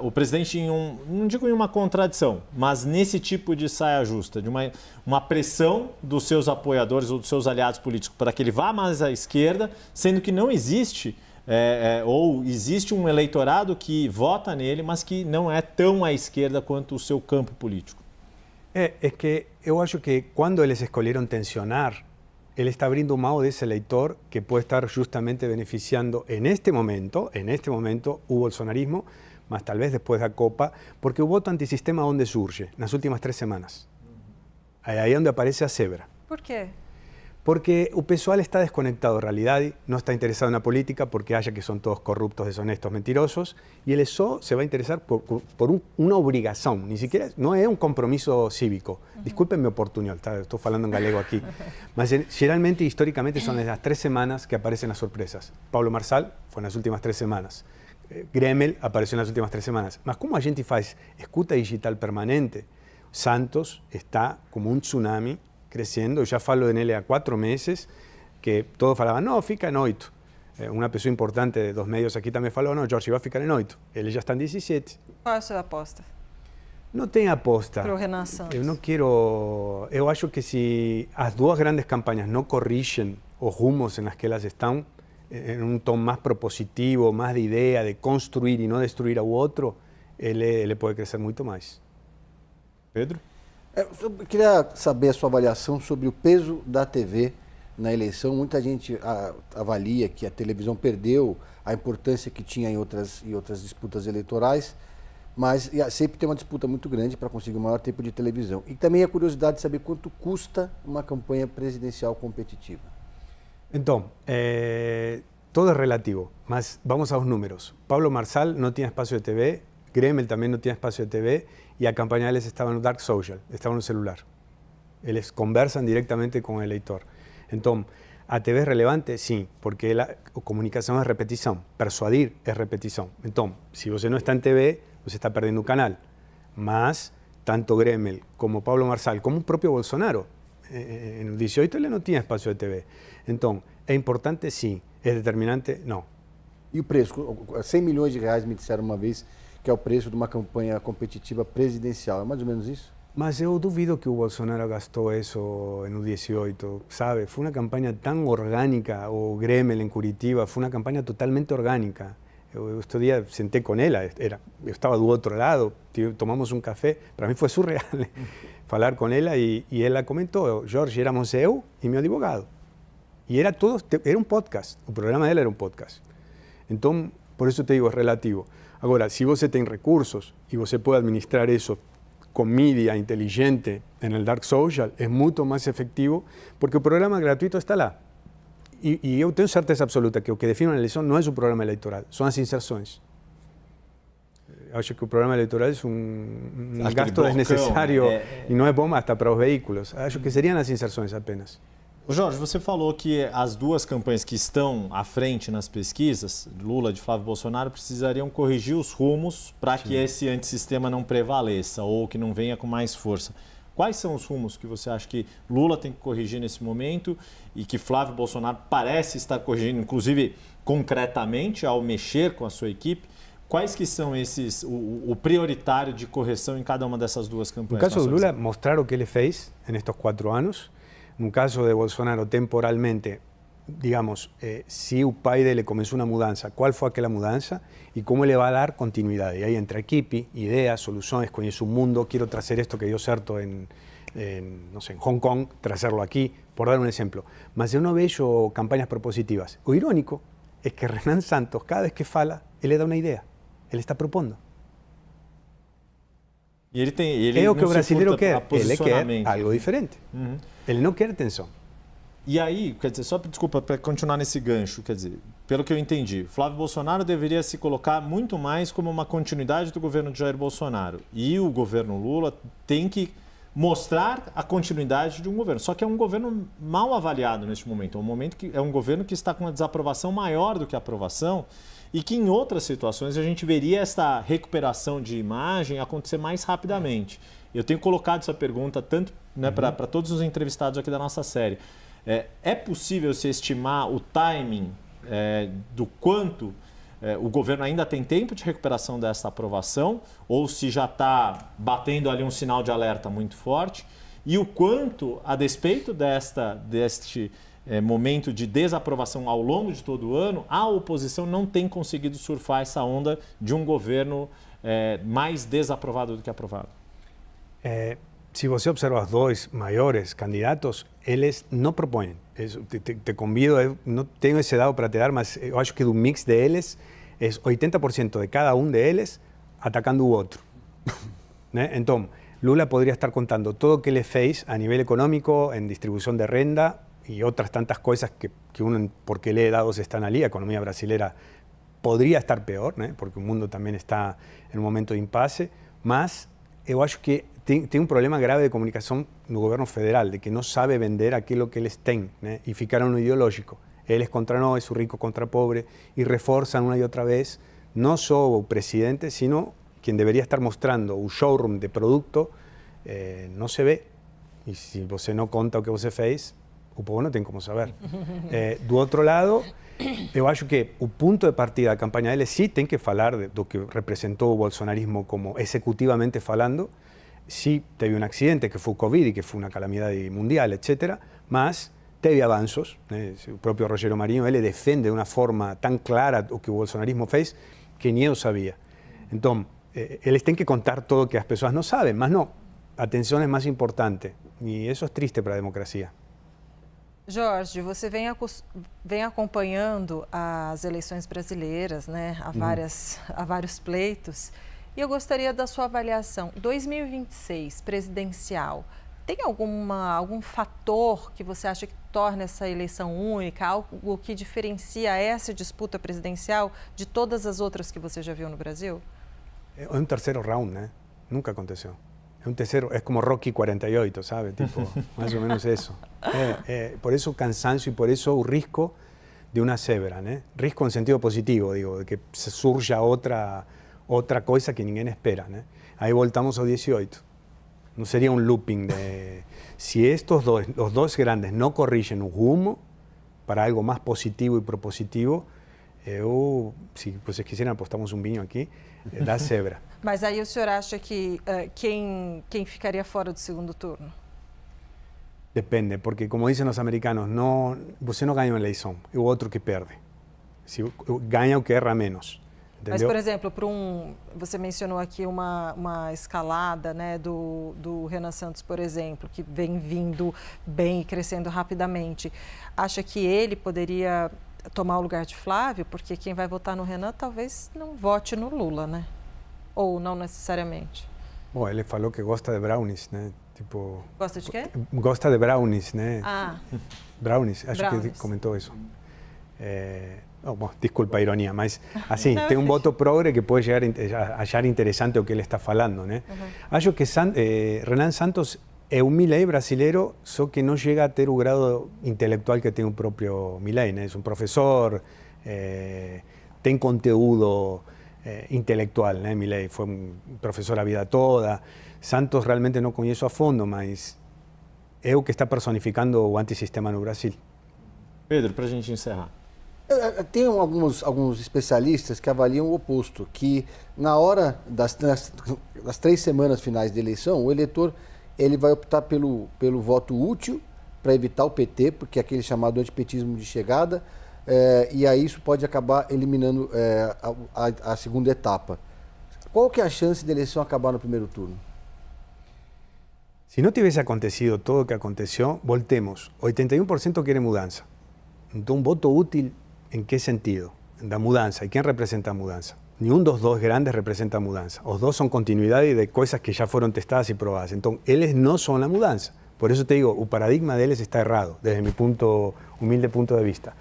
o presidente não digo em uma contradição, mas nesse tipo de saia justa, de uma pressão dos seus apoiadores ou dos seus aliados políticos para que ele vá mais à esquerda, sendo que não existe... ou existe um eleitorado que vota nele, mas que não é tão à esquerda quanto o seu campo político. Es que eu acho que quando eles escolheram tensionar, ele está abrindo mão desse eleitor que puede estar justamente beneficiando en este momento, o bolsonarismo, mas talvez después da Copa, porque o voto antisistema onde surge? Nas últimas 3 semanas. Ahí onde aparece a cebra. Por quê? Porque o pessoal está desconectado de realidad, no está interesado en la política porque haya que son todos corruptos, deshonestos, mentirosos, y el ESO se va a interesar por una obligación, ni siquiera, no es un compromiso cívico. Disculpen mi oportunidad, estoy hablando en galego aquí, mas generalmente, históricamente, son las 3 semanas que aparecen las sorpresas. Pablo Marçal fue en las últimas 3 semanas. Gremel apareció en las últimas 3 semanas. Mas como a gente faz escuta digital permanente, Santos está como un tsunami creciendo. Ya falo de él há 4 meses, que todos falaban, no, fica en 8. Una pessoa importante dos medios aqui também falou, não, Jorge, vai ficar em 8. Ele já está em 17. Qual é a sua aposta? Não tem aposta. Para o Renan Santos. Eu não quero... Eu acho que se as 2 grandes campanhas não corrigem os rumos nas que elas estão, en un tono más propositivo, más de idea, de construir y no destruir a otro, ele puede crecer muito mais. Pedro? Eu queria saber a sua avaliação sobre o peso da TV na eleição. Muita gente avalia que a televisão perdeu a importância que tinha em outras disputas eleitorais, mas sempre tem uma disputa muito grande para conseguir o maior tempo de televisão. E também a curiosidade de saber quanto custa uma campanha presidencial competitiva. Então, todo es relativo, mas vamos a los números. Pablo Marçal no tiene espacio de TV, Gremel también no tiene espacio de TV, y a campaña de ellos estaban en Dark Social, estaban en el celular. Ellos conversan directamente con el eleitor. Entonces, ¿a TV es relevante? Sí, porque la comunicación es repetición, persuadir es repetición. Entonces, si usted no está en TV, usted está perdiendo un canal. Más, tanto Gremel como Pablo Marçal, como el propio Bolsonaro, en el 18 él no tiene espacio de TV. Entonces, ¿es importante? Sí. ¿Es determinante? No. E o preço? 100 milhões de reais me disseram uma vez que é o preço de uma campanha competitiva presidencial. É mais ou menos isso? Mas eu duvido que o Bolsonaro gastou isso no 18, sabe? Foi uma campanha tão orgânica, o Gremel em Curitiba, foi uma campanha totalmente orgânica. Eu este dia sentei com ela, eu estava do outro lado, tomamos um café, para mim foi surreal falar com ela e ela comentou, Jorge, éramos eu e meu advogado. E era um podcast, o programa dela era um podcast. Então, por isso te digo, é relativo. Agora, se você tem recursos e você pode administrar isso com mídia inteligente en el dark social, es mucho más efectivo porque el programa gratuito está lá. Y yo tengo certeza absoluta que lo que define una elección no es un programa electoral, son las inserciones. Acho que el programa electoral es un gasto desnecessario y no es bom hasta para los vehículos. Acho que serían las inserciones apenas. Jorge, você falou que as duas campanhas que estão à frente nas pesquisas, Lula de Flávio Bolsonaro, precisariam corrigir os rumos para que esse antissistema não prevaleça ou que não venha com mais força. Quais são os rumos que você acha que Lula tem que corrigir nesse momento e que Flávio Bolsonaro parece estar corrigindo, inclusive concretamente, ao mexer com a sua equipe? Quais que são esses, o prioritário de correção em cada uma dessas duas campanhas? No caso de Lula, mostrar o que ele fez en estos 4 anos. No caso de Bolsonaro, temporalmente, digamos, si o pai dele começou uma mudança, qual foi aquela mudança e como ele vai dar continuidade. E aí entra equipe, ideas, soluções, conhece o mundo, quero trazer esto que deu certo no sé, en Hong Kong, traerlo aquí, por dar un ejemplo. Mas eu não vejo campanhas propositivas. O irónico es que Renan Santos, cada vez que fala, ele dá uma ideia, ele está propondo. E ele é o que o brasileiro quer, ele quer posicionamento. algo diferente. Ele não quer tensão. E aí, quer dizer, desculpa, para continuar nesse gancho, quer dizer, pelo que eu entendi, Flávio Bolsonaro deveria se colocar muito mais como uma continuidade do governo de Jair Bolsonaro. E o governo Lula tem que mostrar a continuidade de um governo. Só que é um governo mal avaliado neste momento. É um governo que está com uma desaprovação maior do que a aprovação e que em outras situações a gente veria essa recuperação de imagem acontecer mais rapidamente. Eu tenho colocado essa pergunta tanto, né, para todos os entrevistados aqui da nossa série. É possível se estimar o timing do quanto o governo ainda tem tempo de recuperação dessa aprovação ou se já está batendo ali um sinal de alerta muito forte? E o quanto, a despeito deste momento de desaprovação ao longo de todo o ano, a oposição não tem conseguido surfar essa onda de um governo mais desaprovado do que aprovado? Se você observa os dois maiores candidatos, eles não propõem. Te convido, eu não tenho esse dado para te dar, mas eu acho que do mix deles, é 80% de cada um deles atacando o outro. Né? Então, Lula poderia estar contando todo o que ele fez a nível econômico, em distribuição de renda e outras tantas coisas que uno, porque lee dados, están ali. A economia brasileira poderia estar pior, né? Porque o mundo também está em um momento de impasse, mas eu acho que tem um problema grave de comunicação no governo federal, de que não sabe vender aquilo que eles têm, né? E ficaram no ideológico. Eles contra nós, o rico contra pobre, e reforçam uma e outra vez, não só o presidente, sino quem deveria estar mostrando o showroom de produto, não se vê. E se você não conta o que você fez, o povo não tem como saber. Do outro lado, eu acho que o ponto de partida da campanha dele sim tem que falar do que representou o bolsonarismo como executivamente falando. Sí, teve um acidente que foi o Covid, que foi uma calamidade mundial, etc. Mas teve avanços. Né? O próprio Rogério Marinho, ele defende de uma forma tão clara o que o bolsonarismo fez, que nem eu sabia. Então, eles têm que contar tudo o que as pessoas não sabem, mas não. A atenção é mais importante. E isso é triste para a democracia. Jorge, você vem acompanhando as eleições brasileiras, né? Há vários pleitos. E eu gostaria da sua avaliação. 2026, presidencial, tem algum fator que você acha que torna essa eleição única, algo que diferencia essa disputa presidencial de todas as outras que você já viu no Brasil? É um terceiro round, né? Nunca aconteceu. É um terceiro, é como Rocky 48, sabe? Tipo, mais ou menos isso. Por isso o cansancio e por isso o risco de uma zebra, né? Risco em sentido positivo, digo, de que surja outra coisa que ninguém espera, né? Aí voltamos ao 18. Não seria um looping de... Se os dois grandes não corrigem o rumo para algo mais positivo e propositivo, se vocês quiserem, apostamos um vinho aqui, dá zebra. Mas aí o senhor acha que quem ficaria fora do segundo turno? Depende, porque como dizem os americanos, você não ganha uma eleição, é o outro que perde. Se ganha o que erra menos. Entendeu? Mas, por exemplo, você mencionou aqui uma escalada, né, do Renan Santos, por exemplo, que vem vindo bem e crescendo rapidamente. Acha que ele poderia tomar o lugar de Flávio? Porque quem vai votar no Renan talvez não vote no Lula, né? Ou não necessariamente? Bom, ele falou que gosta de brownies, né? Tipo, gosta de quê? Gosta de brownies, né? Ah. Brownies, acho que comentou isso. Bom, desculpa a ironia, mas assim, tem um voto progre que pode achar interessante o que ele está falando, né? Acho que Renan Santos é um Milei brasileiro, só que não chega a ter o grado intelectual que tem o próprio Milei, né? É um professor, tem conteúdo intelectual, né? Milei foi um professor a vida toda. Santos realmente não conheço a fundo, mas é o que está personificando o antissistema no Brasil. Pedro, para a gente encerrar. Tem alguns especialistas que avaliam o oposto, que na hora das 3 semanas finais de eleição, o eleitor ele vai optar pelo voto útil para evitar o PT, porque é aquele chamado antipetismo de chegada, e aí isso pode acabar eliminando a segunda etapa. Qual que é a chance da eleição acabar no primeiro turno? Se não tivesse acontecido tudo o que aconteceu, voltemos. 81% quer mudança. Então, voto útil em que sentido? Da mudança. E quem representa a mudança? Nenhum dos dois grandes representa a mudança. Os dois são continuidade de coisas que já foram testadas e provadas. Então, eles não são a mudança. Por isso te digo, o paradigma deles está errado, desde meu humilde ponto de vista.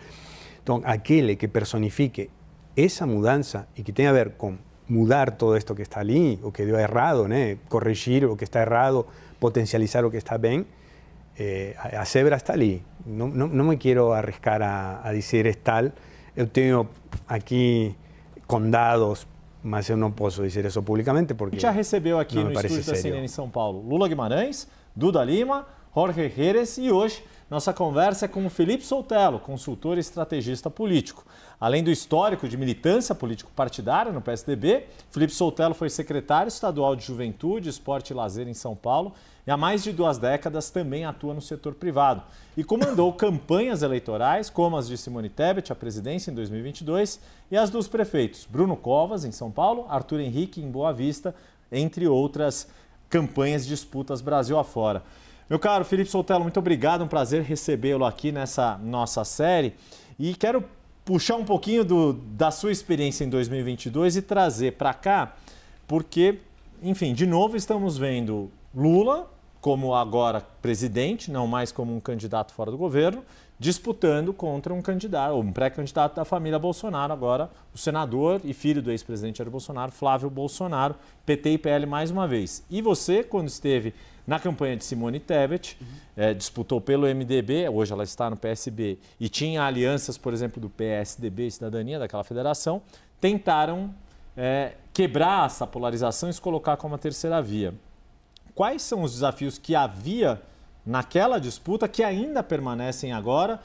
Então, aquele que personifique essa mudança e que tenha a ver com mudar todo esto que está ali, o que deu errado, né? Corrigir o que está errado, potencializar o que está bem, a zebra está ali. Não me quero arriscar a dizer es tal. Eu tenho aqui com dados, mas eu não posso dizer isso publicamente porque A gente já recebeu aqui no estúdio da CNN em São Paulo Lula Guimarães, Duda Lima, Jorge Jerez e hoje nossa conversa é com o Felipe Soltello, consultor e estrategista político. Além do histórico de militância político-partidária no PSDB, Felipe Soltello foi secretário estadual de Juventude, Esporte e Lazer em São Paulo e há mais de 2 décadas também atua no setor privado. E comandou campanhas eleitorais como as de Simone Tebet, a presidência em 2022, e as dos prefeitos Bruno Covas, em São Paulo, Arthur Henrique, em Boa Vista, entre outras campanhas e disputas Brasil afora. Meu caro Felipe Soltello, muito obrigado, um prazer recebê-lo aqui nessa nossa série. E quero puxar um pouquinho da sua experiência em 2022 e trazer para cá, porque, enfim, de novo estamos vendo Lula como agora presidente, não mais como um candidato fora do governo, disputando contra um candidato, um pré-candidato da família Bolsonaro, agora o senador e filho do ex-presidente Jair Bolsonaro, Flávio Bolsonaro, PT e PL mais uma vez. E você, quando esteve na campanha de Simone Tebet, disputou pelo MDB, hoje ela está no PSB, e tinha alianças, por exemplo, do PSDB e Cidadania, daquela federação, tentaram quebrar essa polarização e se colocar como a terceira via. Quais são os desafios que havia naquela disputa que ainda permanecem agora?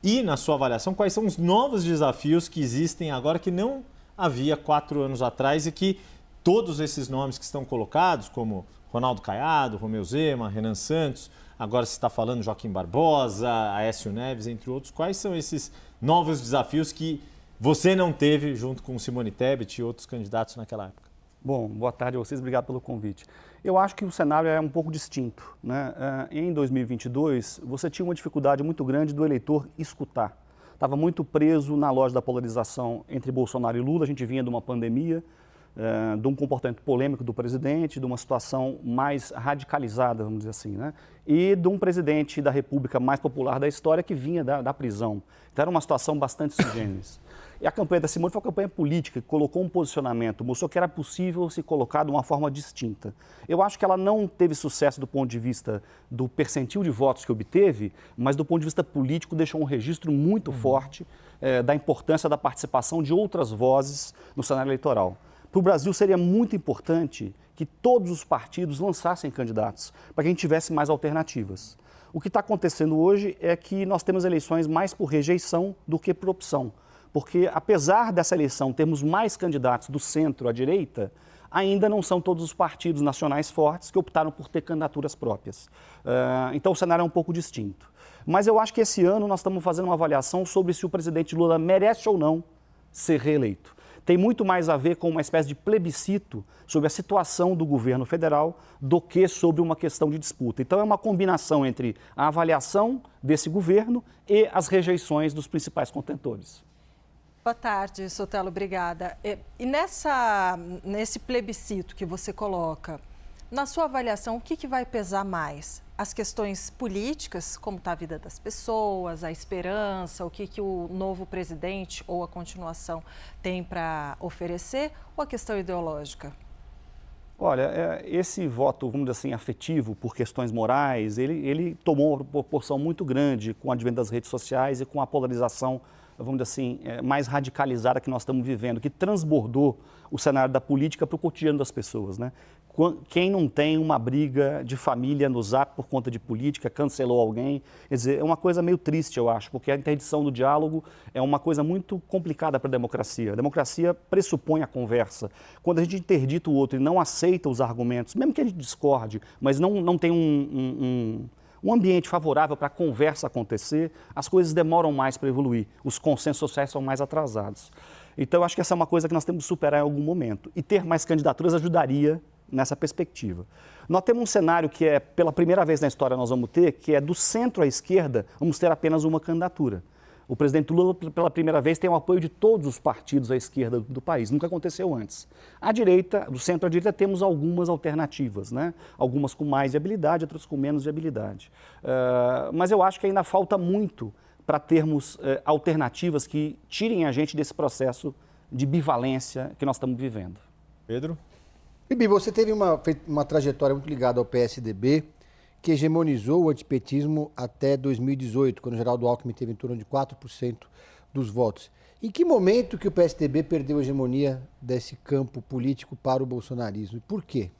E, na sua avaliação, quais são os novos desafios que existem agora que não havia 4 anos atrás e que todos esses nomes que estão colocados, como Ronaldo Caiado, Romeu Zema, Renan Santos, agora se está falando Joaquim Barbosa, Aécio Neves, entre outros, quais são esses novos desafios que você não teve junto com Simone Tebet e outros candidatos naquela época? Bom, boa tarde a vocês, obrigado pelo convite. Eu acho que o cenário é um pouco distinto, né? Em 2022, você tinha uma dificuldade muito grande do eleitor escutar. Estava muito preso na loja da polarização entre Bolsonaro e Lula, a gente vinha de uma pandemia, de um comportamento polêmico do presidente, de uma situação mais radicalizada, vamos dizer assim, né? E de um presidente da República mais popular da história que vinha da prisão. Então era uma situação bastante sui generis. E a campanha da Simone foi uma campanha política, que colocou um posicionamento, mostrou que era possível se colocar de uma forma distinta. Eu acho que ela não teve sucesso do ponto de vista do percentil de votos que obteve, mas do ponto de vista político deixou um registro muito forte da importância da participação de outras vozes no cenário eleitoral. Para o Brasil seria muito importante que todos os partidos lançassem candidatos, para que a gente tivesse mais alternativas. O que está acontecendo hoje é que nós temos eleições mais por rejeição do que por opção. Porque, apesar dessa eleição termos mais candidatos do centro à direita, ainda não são todos os partidos nacionais fortes que optaram por ter candidaturas próprias. Então, o cenário é um pouco distinto. Mas eu acho que esse ano nós estamos fazendo uma avaliação sobre se o presidente Lula merece ou não ser reeleito. Tem muito mais a ver com uma espécie de plebiscito sobre a situação do governo federal do que sobre uma questão de disputa. Então, é uma combinação entre a avaliação desse governo e as rejeições dos principais contendores. Boa tarde, Soltello, obrigada. E nesse plebiscito que você coloca, na sua avaliação, o que vai pesar mais? As questões políticas, como está a vida das pessoas, a esperança, o que o novo presidente ou a continuação tem para oferecer, ou a questão ideológica? Olha, esse voto, vamos dizer assim, afetivo por questões morais, ele tomou uma proporção muito grande com o advento das redes sociais e com a polarização, vamos dizer assim, mais radicalizada que nós estamos vivendo, que transbordou o cenário da política para o cotidiano das pessoas, né? Quem não tem uma briga de família no Zap por conta de política, cancelou alguém, quer dizer, é uma coisa meio triste, eu acho, porque a interdição do diálogo é uma coisa muito complicada para a democracia. A democracia pressupõe a conversa. Quando a gente interdita o outro e não aceita os argumentos, mesmo que a gente discorde, mas não tem um ambiente favorável para a conversa acontecer, as coisas demoram mais para evoluir, os consensos sociais são mais atrasados. Então, eu acho que essa é uma coisa que nós temos que superar em algum momento. E ter mais candidaturas ajudaria nessa perspectiva. Nós temos um cenário que é, pela primeira vez na história nós vamos ter, que é do centro à esquerda, vamos ter apenas uma candidatura. O presidente Lula, pela primeira vez, tem o apoio de todos os partidos à esquerda do país. Nunca aconteceu antes. À direita, do centro à direita, temos algumas alternativas, né? Algumas com mais viabilidade, outras com menos viabilidade. Mas eu acho que ainda falta muito para termos alternativas que tirem a gente desse processo de bivalência que nós estamos vivendo. Pedro? Bibi, você teve uma trajetória muito ligada ao PSDB, que hegemonizou o antipetismo até 2018, quando o Geraldo Alckmin teve em torno de 4% dos votos. Em que momento que o PSDB perdeu a hegemonia desse campo político para o bolsonarismo? E por quê?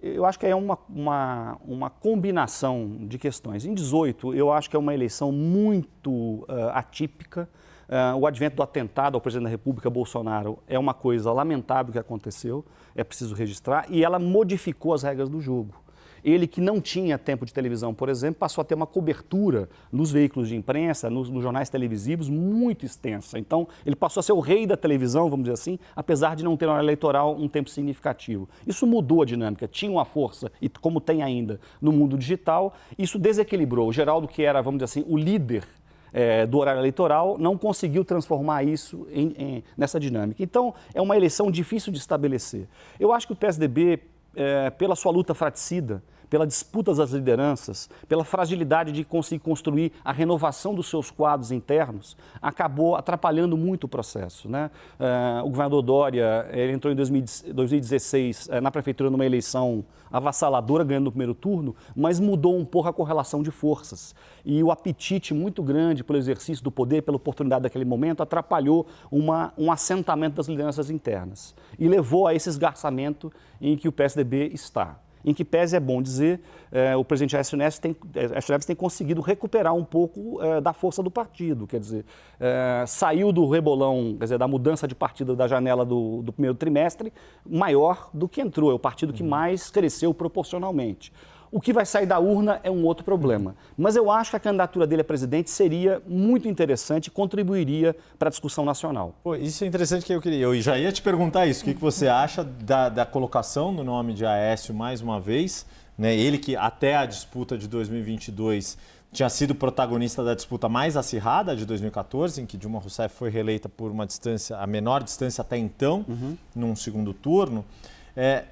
Eu acho que é uma combinação de questões. Em 2018, eu acho que é uma eleição muito atípica. O advento do atentado ao presidente da República, Bolsonaro, é uma coisa lamentável que aconteceu, é preciso registrar, e ela modificou as regras do jogo. Ele, que não tinha tempo de televisão, por exemplo, passou a ter uma cobertura nos veículos de imprensa, nos jornais televisivos, muito extensa. Então, ele passou a ser o rei da televisão, vamos dizer assim, apesar de não ter na hora eleitoral um tempo significativo. Isso mudou a dinâmica, tinha uma força, e como tem ainda no mundo digital, isso desequilibrou. O Geraldo, que era, vamos dizer assim, o líder do horário eleitoral, não conseguiu transformar isso nessa dinâmica. Então, é uma eleição difícil de estabelecer. Eu acho que o PSDB, pela sua luta fratricida, pela disputa das lideranças, pela fragilidade de conseguir construir a renovação dos seus quadros internos, acabou atrapalhando muito o processo, né? O governador Dória, ele entrou em 2016 na prefeitura numa eleição avassaladora, ganhando no primeiro turno, mas mudou um pouco a correlação de forças. E o apetite muito grande pelo exercício do poder, pela oportunidade daquele momento, atrapalhou um assentamento das lideranças internas e levou a esse esgarçamento em que o PSDB está. Em que pese é bom dizer, o presidente Aécio Neves tem conseguido recuperar um pouco da força do partido, quer dizer, saiu do rebolão, quer dizer, da mudança de partido da janela do primeiro trimestre, maior do que entrou, é o partido que mais cresceu proporcionalmente. O que vai sair da urna é um outro problema. Mas eu acho que a candidatura dele a presidente seria muito interessante e contribuiria para a discussão nacional. Pô, isso é interessante que eu já ia te perguntar isso. O que você acha da colocação do nome de Aécio mais uma vez? Né? Ele que até a disputa de 2022 tinha sido protagonista da disputa mais acirrada de 2014, em que Dilma Rousseff foi reeleita por uma distância, a menor distância até então, num segundo turno.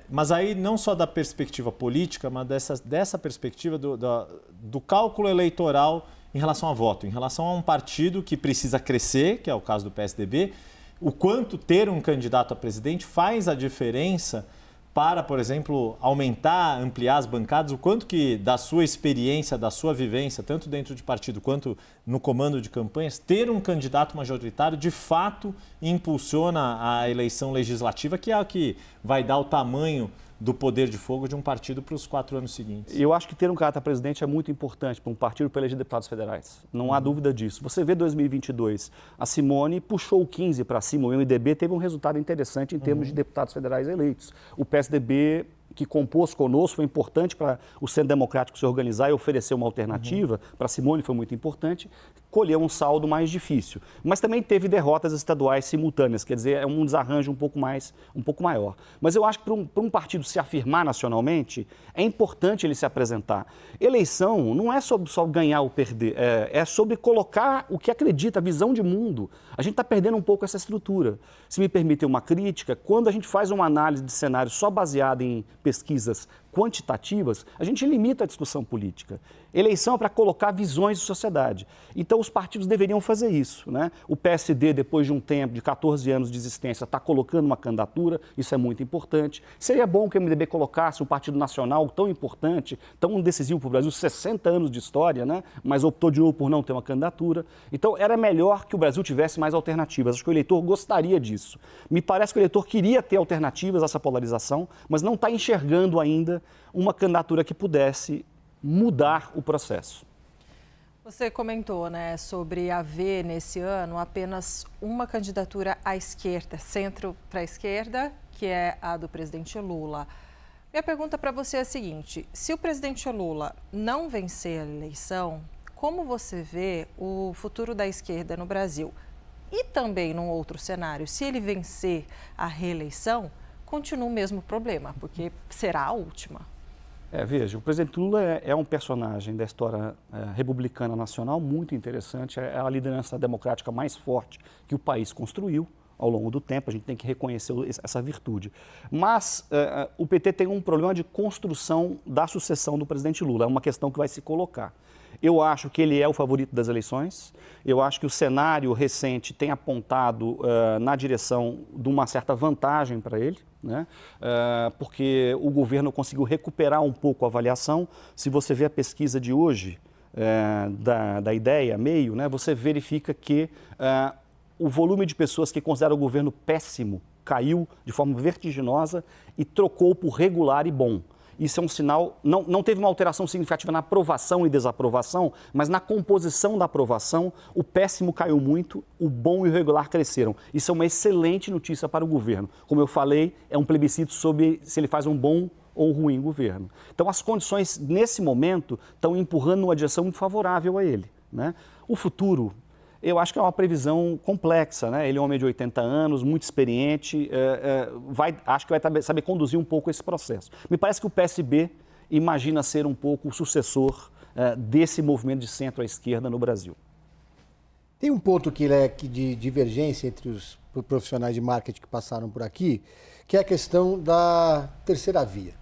Mas aí não só da perspectiva política, mas dessa perspectiva do cálculo eleitoral em relação a voto, em relação a um partido que precisa crescer, que é o caso do PSDB, o quanto ter um candidato a presidente faz a diferença para, por exemplo, aumentar, ampliar as bancadas, o quanto que da sua experiência, da sua vivência, tanto dentro de partido quanto no comando de campanhas, ter um candidato majoritário de fato impulsiona a eleição legislativa, que é a que vai dar o tamanho do poder de fogo de um partido para os 4 anos seguintes. Eu acho que ter um candidato a presidente é muito importante para um partido para eleger deputados federais. Não há dúvida disso. Você vê 2022, a Simone puxou o 15 para cima, o MDB teve um resultado interessante em termos de deputados federais eleitos. O PSDB, que compôs conosco, foi importante para o Centro Democrático se organizar e oferecer uma alternativa. Para Simone foi muito importante, colheu um saldo mais difícil. Mas também teve derrotas estaduais simultâneas, quer dizer, é um desarranjo um pouco maior. Mas eu acho que para um partido se afirmar nacionalmente, é importante ele se apresentar. Eleição não é sobre só ganhar ou perder, é sobre colocar o que acredita, a visão de mundo. A gente está perdendo um pouco essa estrutura. Se me permitem uma crítica, quando a gente faz uma análise de cenário só baseada em pesquisas quantitativas, a gente limita a discussão política. Eleição é para colocar visões de sociedade. Então, os partidos deveriam fazer isso, né? O PSD, depois de um tempo, de 14 anos de existência, está colocando uma candidatura, isso é muito importante. Seria bom que o MDB colocasse um partido nacional tão importante, tão decisivo para o Brasil, 60 anos de história, né? Mas optou de novo por não ter uma candidatura. Então, era melhor que o Brasil tivesse mais alternativas. Acho que o eleitor gostaria disso. Me parece que o eleitor queria ter alternativas a essa polarização, mas não está enxergando ainda uma candidatura que pudesse mudar o processo. Você comentou, né, sobre haver nesse ano apenas uma candidatura à esquerda, centro para a esquerda, que é a do presidente Lula. Minha pergunta para você é a seguinte: se o presidente Lula não vencer a eleição, como você vê o futuro da esquerda no Brasil? E também num outro cenário, se ele vencer a reeleição, continua o mesmo problema, porque será a última. Veja, o presidente Lula é um personagem da história republicana nacional muito interessante, é a liderança democrática mais forte que o país construiu ao longo do tempo, a gente tem que reconhecer essa virtude. Mas o PT tem um problema de construção da sucessão do presidente Lula, é uma questão que vai se colocar. Eu acho que ele é o favorito das eleições, eu acho que o cenário recente tem apontado na direção de uma certa vantagem para ele, né? Porque o governo conseguiu recuperar um pouco a avaliação. Se você vê a pesquisa de hoje, da Ideia, Meio, né, você verifica que o volume de pessoas que consideram o governo péssimo caiu de forma vertiginosa e trocou por regular e bom. Isso é um sinal, não teve uma alteração significativa na aprovação e desaprovação, mas na composição da aprovação, o péssimo caiu muito, o bom e o regular cresceram. Isso é uma excelente notícia para o governo. Como eu falei, é um plebiscito sobre se ele faz um bom ou ruim governo. Então, as condições, nesse momento, estão empurrando numa direção muito favorável a ele, né? O futuro, eu acho que é uma previsão complexa, né? Ele é um homem de 80 anos, muito experiente, acho que vai saber conduzir um pouco esse processo. Me parece que o PSB imagina ser um pouco o sucessor desse movimento de centro à esquerda no Brasil. Tem um ponto que é de divergência entre os profissionais de marketing que passaram por aqui, que é a questão da terceira via.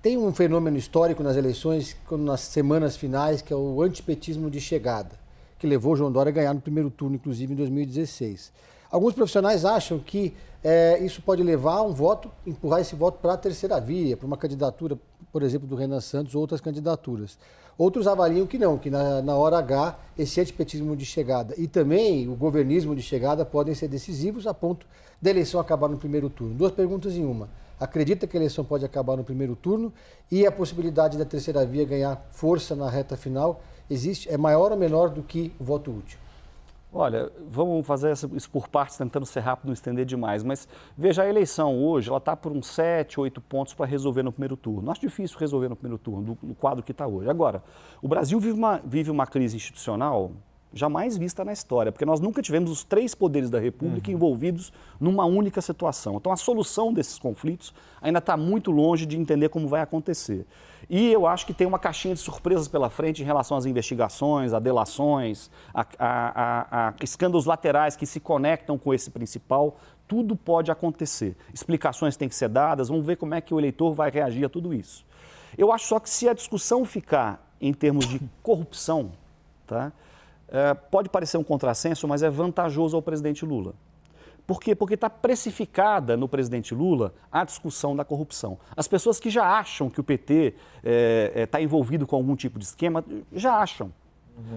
Tem um fenômeno histórico nas eleições, nas semanas finais, que é o antipetismo de chegada, que levou João Dória a ganhar no primeiro turno, inclusive em 2016. Alguns profissionais acham que isso pode levar empurrar esse voto para a terceira via, para uma candidatura, por exemplo, do Renan Santos ou outras candidaturas. Outros avaliam que não, que na hora H, esse antipetismo de chegada e também o governismo de chegada podem ser decisivos a ponto da eleição acabar no primeiro turno. Duas perguntas em uma. Acredita que a eleição pode acabar no primeiro turno e a possibilidade da terceira via ganhar força na reta final é maior ou menor do que o voto útil? Olha, vamos fazer isso por partes, tentando ser rápido, não estender demais, mas veja, a eleição hoje, ela está por uns 7, 8 pontos para resolver no primeiro turno. Acho difícil resolver no primeiro turno, no quadro que está hoje. Agora, o Brasil vive uma crise institucional jamais vista na história, porque nós nunca tivemos os três poderes da República envolvidos numa única situação. Então, a solução desses conflitos ainda está muito longe de entender como vai acontecer. E eu acho que tem uma caixinha de surpresas pela frente em relação às investigações, a delações, a escândalos laterais que se conectam com esse principal. Tudo pode acontecer. Explicações têm que ser dadas, vamos ver como é que o eleitor vai reagir a tudo isso. Eu acho só que se a discussão ficar em termos de corrupção, tá? Pode parecer um contrassenso, mas é vantajoso ao presidente Lula. Por quê? Porque está precificada no presidente Lula a discussão da corrupção. As pessoas que já acham que o PT está envolvido com algum tipo de esquema, já acham.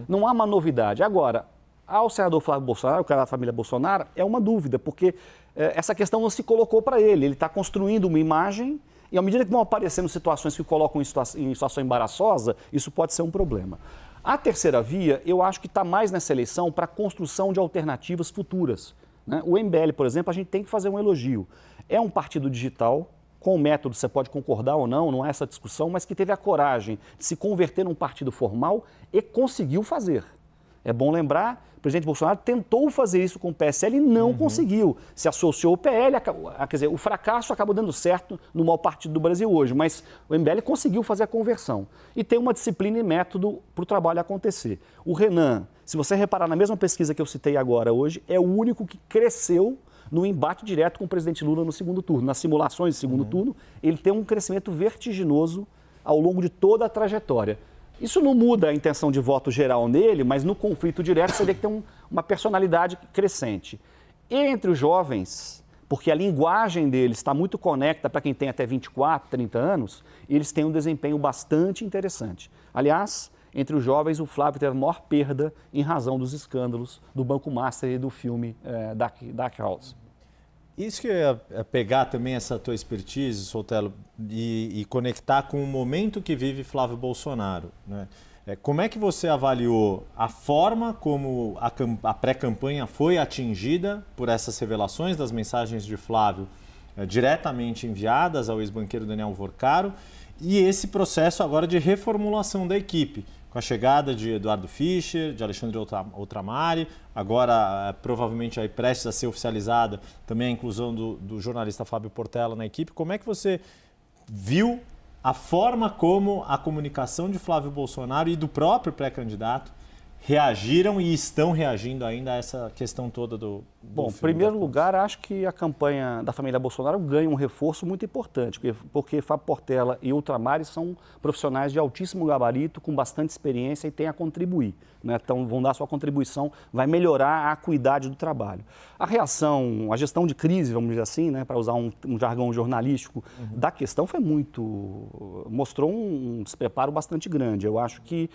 Não há uma novidade. Agora, ao senador Flávio Bolsonaro, o cara da família Bolsonaro, é uma dúvida, porque essa questão não se colocou para ele. Ele está construindo uma imagem e, à medida que vão aparecendo situações que o colocam em situação embaraçosa, isso pode ser um problema. A terceira via, eu acho que está mais nessa eleição para a construção de alternativas futuras, né? O MBL, por exemplo, a gente tem que fazer um elogio. É um partido digital, com o método você pode concordar ou não é essa discussão, mas que teve a coragem de se converter num partido formal e conseguiu fazer. É bom lembrar, o presidente Bolsonaro tentou fazer isso com o PSL e não conseguiu. Se associou ao PL, quer dizer, o fracasso acabou dando certo no maior partido do Brasil hoje, mas o MBL conseguiu fazer a conversão. E tem uma disciplina e método para o trabalho acontecer. O Renan, se você reparar na mesma pesquisa que eu citei agora hoje, é o único que cresceu no embate direto com o presidente Lula no segundo turno. Nas simulações de segundo turno, ele tem um crescimento vertiginoso ao longo de toda a trajetória. Isso não muda a intenção de voto geral nele, mas no conflito direto você vê que tem uma personalidade crescente. Entre os jovens, porque a linguagem deles está muito conecta para quem tem até 24, 30 anos, eles têm um desempenho bastante interessante. Aliás, entre os jovens, o Flávio teve a maior perda em razão dos escândalos do Banco Master e do filme Dark House. Isso que eu ia pegar também essa tua expertise, Soltello, e conectar com o momento que vive Flávio Bolsonaro, né? Como é que você avaliou a forma como a pré-campanha foi atingida por essas revelações das mensagens de Flávio diretamente enviadas ao ex-banqueiro Daniel Vorcaro e esse processo agora de reformulação da equipe, com a chegada de Eduardo Fischer, de Alexandre Outramari, agora provavelmente aí prestes a ser oficializada também a inclusão do jornalista Fábio Portela na equipe. Como é que você viu a forma como a comunicação de Flávio Bolsonaro e do próprio pré-candidato reagiram e estão reagindo ainda a essa questão toda do Bom, em primeiro lugar, acho que a campanha da família Bolsonaro ganha um reforço muito importante, porque Fábio Portela e Outramari são profissionais de altíssimo gabarito, com bastante experiência e têm a contribuir, né? Então, vão dar sua contribuição, vai melhorar a acuidade do trabalho. A reação, a gestão de crise, vamos dizer assim, né, para usar um jargão jornalístico, da questão foi mostrou um despreparo bastante grande. Eu acho que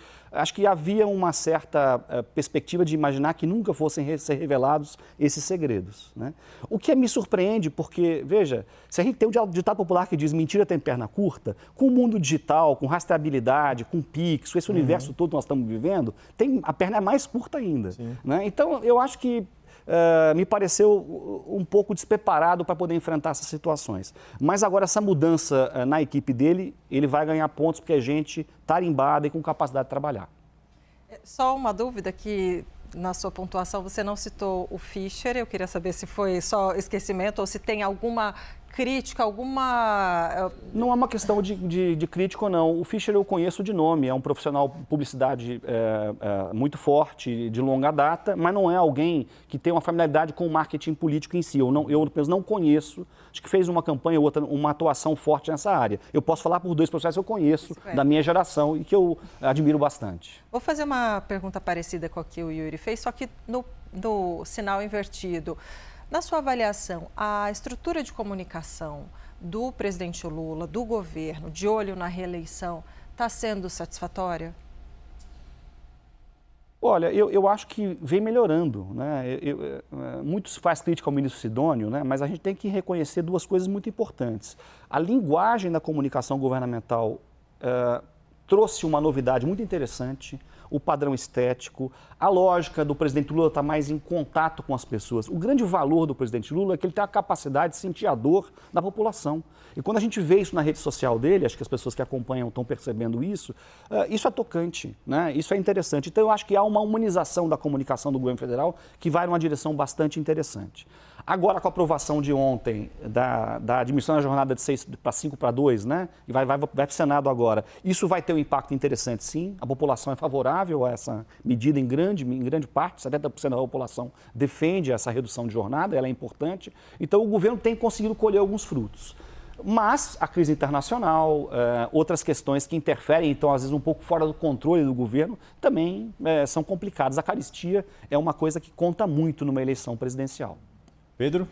havia uma certa perspectiva de imaginar que nunca fossem ser revelados esses segredos, né? O que me surpreende, porque, veja, se a gente tem um ditado popular que diz mentira tem perna curta, com o mundo digital, com rastreabilidade, com Pix, com esse universo todo que nós estamos vivendo, a perna é mais curta ainda, né? Então, eu acho que me pareceu um pouco despreparado para poder enfrentar essas situações. Mas agora, essa mudança na equipe dele, ele vai ganhar pontos porque é gente tarimbada e com capacidade de trabalhar. Só uma dúvida que... Na sua pontuação, você não citou o Fischer. Eu queria saber se foi só esquecimento ou se tem alguma crítica, alguma... Não é uma questão de crítica ou não. O Fischer eu conheço de nome, é um profissional de publicidade muito forte, de longa data, mas não é alguém que tem uma familiaridade com o marketing político em si. Eu não conheço, acho que fez uma campanha ou outra, uma atuação forte nessa área. Eu posso falar por dois profissionais que eu conheço da minha geração e que eu admiro bastante. Vou fazer uma pergunta parecida com a que o Yuri fez, só que no sinal invertido. Na sua avaliação, a estrutura de comunicação do presidente Lula, do governo, de olho na reeleição, está sendo satisfatória? Olha, eu acho que vem melhorando, né? Muitos faz crítica ao ministro Sidônio, né? Mas a gente tem que reconhecer duas coisas muito importantes. A linguagem da comunicação governamental trouxe uma novidade muito interessante, o padrão estético, a lógica do presidente Lula estar mais em contato com as pessoas. O grande valor do presidente Lula é que ele tem a capacidade de sentir a dor da população. E quando a gente vê isso na rede social dele, acho que as pessoas que acompanham estão percebendo isso, isso é tocante, né? Isso é interessante. Então, eu acho que há uma humanização da comunicação do governo federal que vai numa direção bastante interessante. Agora, com a aprovação de ontem da diminuição da jornada de 6 para 5 para 2, né? E vai para o Senado agora. Isso vai ter um impacto interessante, sim. A população é favorável a essa medida em grande parte. 70% da população defende essa redução de jornada, ela é importante. Então, o governo tem conseguido colher alguns frutos. Mas a crise internacional, outras questões que interferem, então, às vezes, um pouco fora do controle do governo, também são complicadas. A caristia é uma coisa que conta muito numa eleição presidencial. Pedro?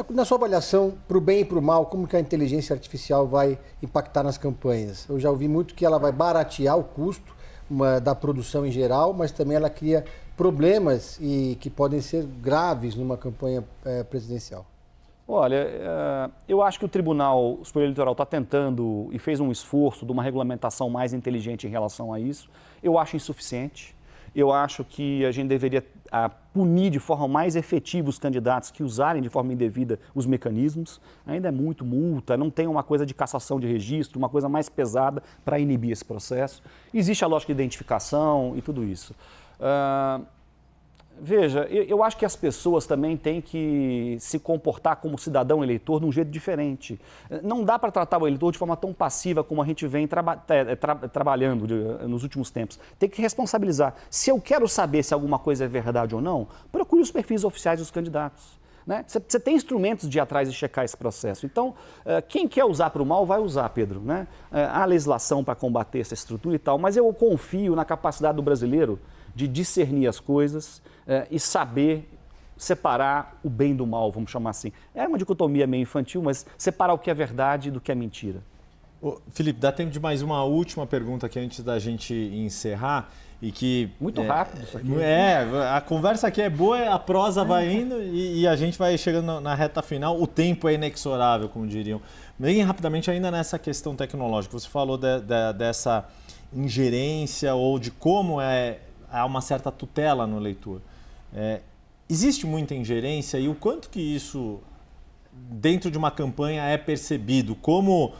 Na sua avaliação, para o bem e para o mal, como que a inteligência artificial vai impactar nas campanhas? Eu já ouvi muito que ela vai baratear o custo da produção em geral, mas também ela cria problemas e que podem ser graves numa campanha presidencial. Olha, eu acho que o Tribunal Superior Eleitoral está tentando e fez um esforço de uma regulamentação mais inteligente em relação a isso. Eu acho insuficiente. Eu acho que a gente deveria punir de forma mais efetiva os candidatos que usarem de forma indevida os mecanismos. Ainda é muito multa, não tem uma coisa de cassação de registro, uma coisa mais pesada para inibir esse processo. Existe a lógica de identificação e tudo isso. Veja, eu acho que as pessoas também têm que se comportar como cidadão eleitor de um jeito diferente. Não dá para tratar o eleitor de forma tão passiva como a gente vem trabalhando nos últimos tempos. Tem que responsabilizar. Se eu quero saber se alguma coisa é verdade ou não, procure os perfis oficiais dos candidatos. né? Você tem instrumentos de ir atrás e checar esse processo. Então, quem quer usar para o mal, vai usar, Pedro, né? Há legislação para combater essa estrutura e tal, mas eu confio na capacidade do brasileiro de discernir as coisas e saber separar o bem do mal, vamos chamar assim. É uma dicotomia meio infantil, mas separar o que é verdade do que é mentira. Ô, Felipe, dá tempo de mais uma última pergunta aqui antes da gente encerrar. E que, muito rápido isso aqui. A conversa aqui é boa, a prosa vai indo e a gente vai chegando na reta final. O tempo é inexorável, como diriam. Bem rapidamente, ainda nessa questão tecnológica, você falou dessa ingerência ou de como há uma certa tutela no eleitor. Existe muita ingerência e o quanto que isso, dentro de uma campanha, é percebido? Como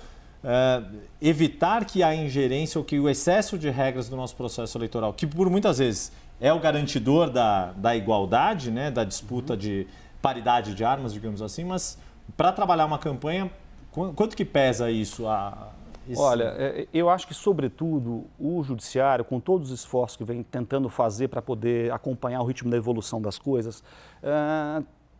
evitar que a ingerência ou que o excesso de regras do nosso processo eleitoral, que por muitas vezes é o garantidor da igualdade, né, da disputa de paridade de armas, digamos assim, mas para trabalhar uma campanha, quanto que pesa isso? Olha, eu acho que, sobretudo, o judiciário, com todos os esforços que vem tentando fazer para poder acompanhar o ritmo da evolução das coisas,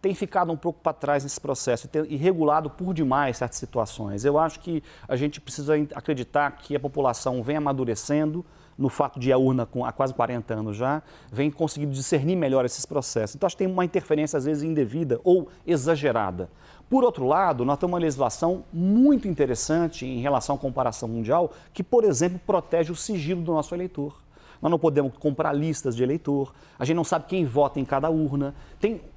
tem ficado um pouco para trás nesse processo e regulado por demais certas situações. Eu acho que a gente precisa acreditar que a população vem amadurecendo no fato de ir à urna há quase 40 anos já, vem conseguindo discernir melhor esses processos. Então, acho que tem uma interferência, às vezes, indevida ou exagerada. Por outro lado, nós temos uma legislação muito interessante em relação à comparação mundial, que, por exemplo, protege o sigilo do nosso eleitor. Nós não podemos comprar listas de eleitor, a gente não sabe quem vota em cada urna.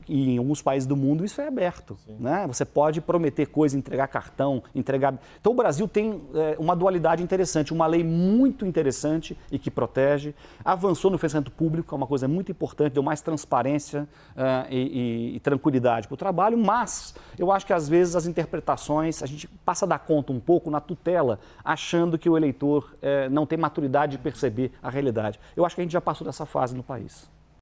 E em alguns países do mundo isso é aberto, né? Você pode prometer coisa, entregar cartão, entregar... Então o Brasil tem uma dualidade interessante, uma lei muito interessante e que protege. Avançou no financiamento público, é uma coisa muito importante, deu mais transparência e tranquilidade para o trabalho, mas eu acho que às vezes as interpretações, a gente passa a dar conta um pouco na tutela, achando que o eleitor não tem maturidade de perceber a realidade. Eu acho que a gente já passou dessa fase no país.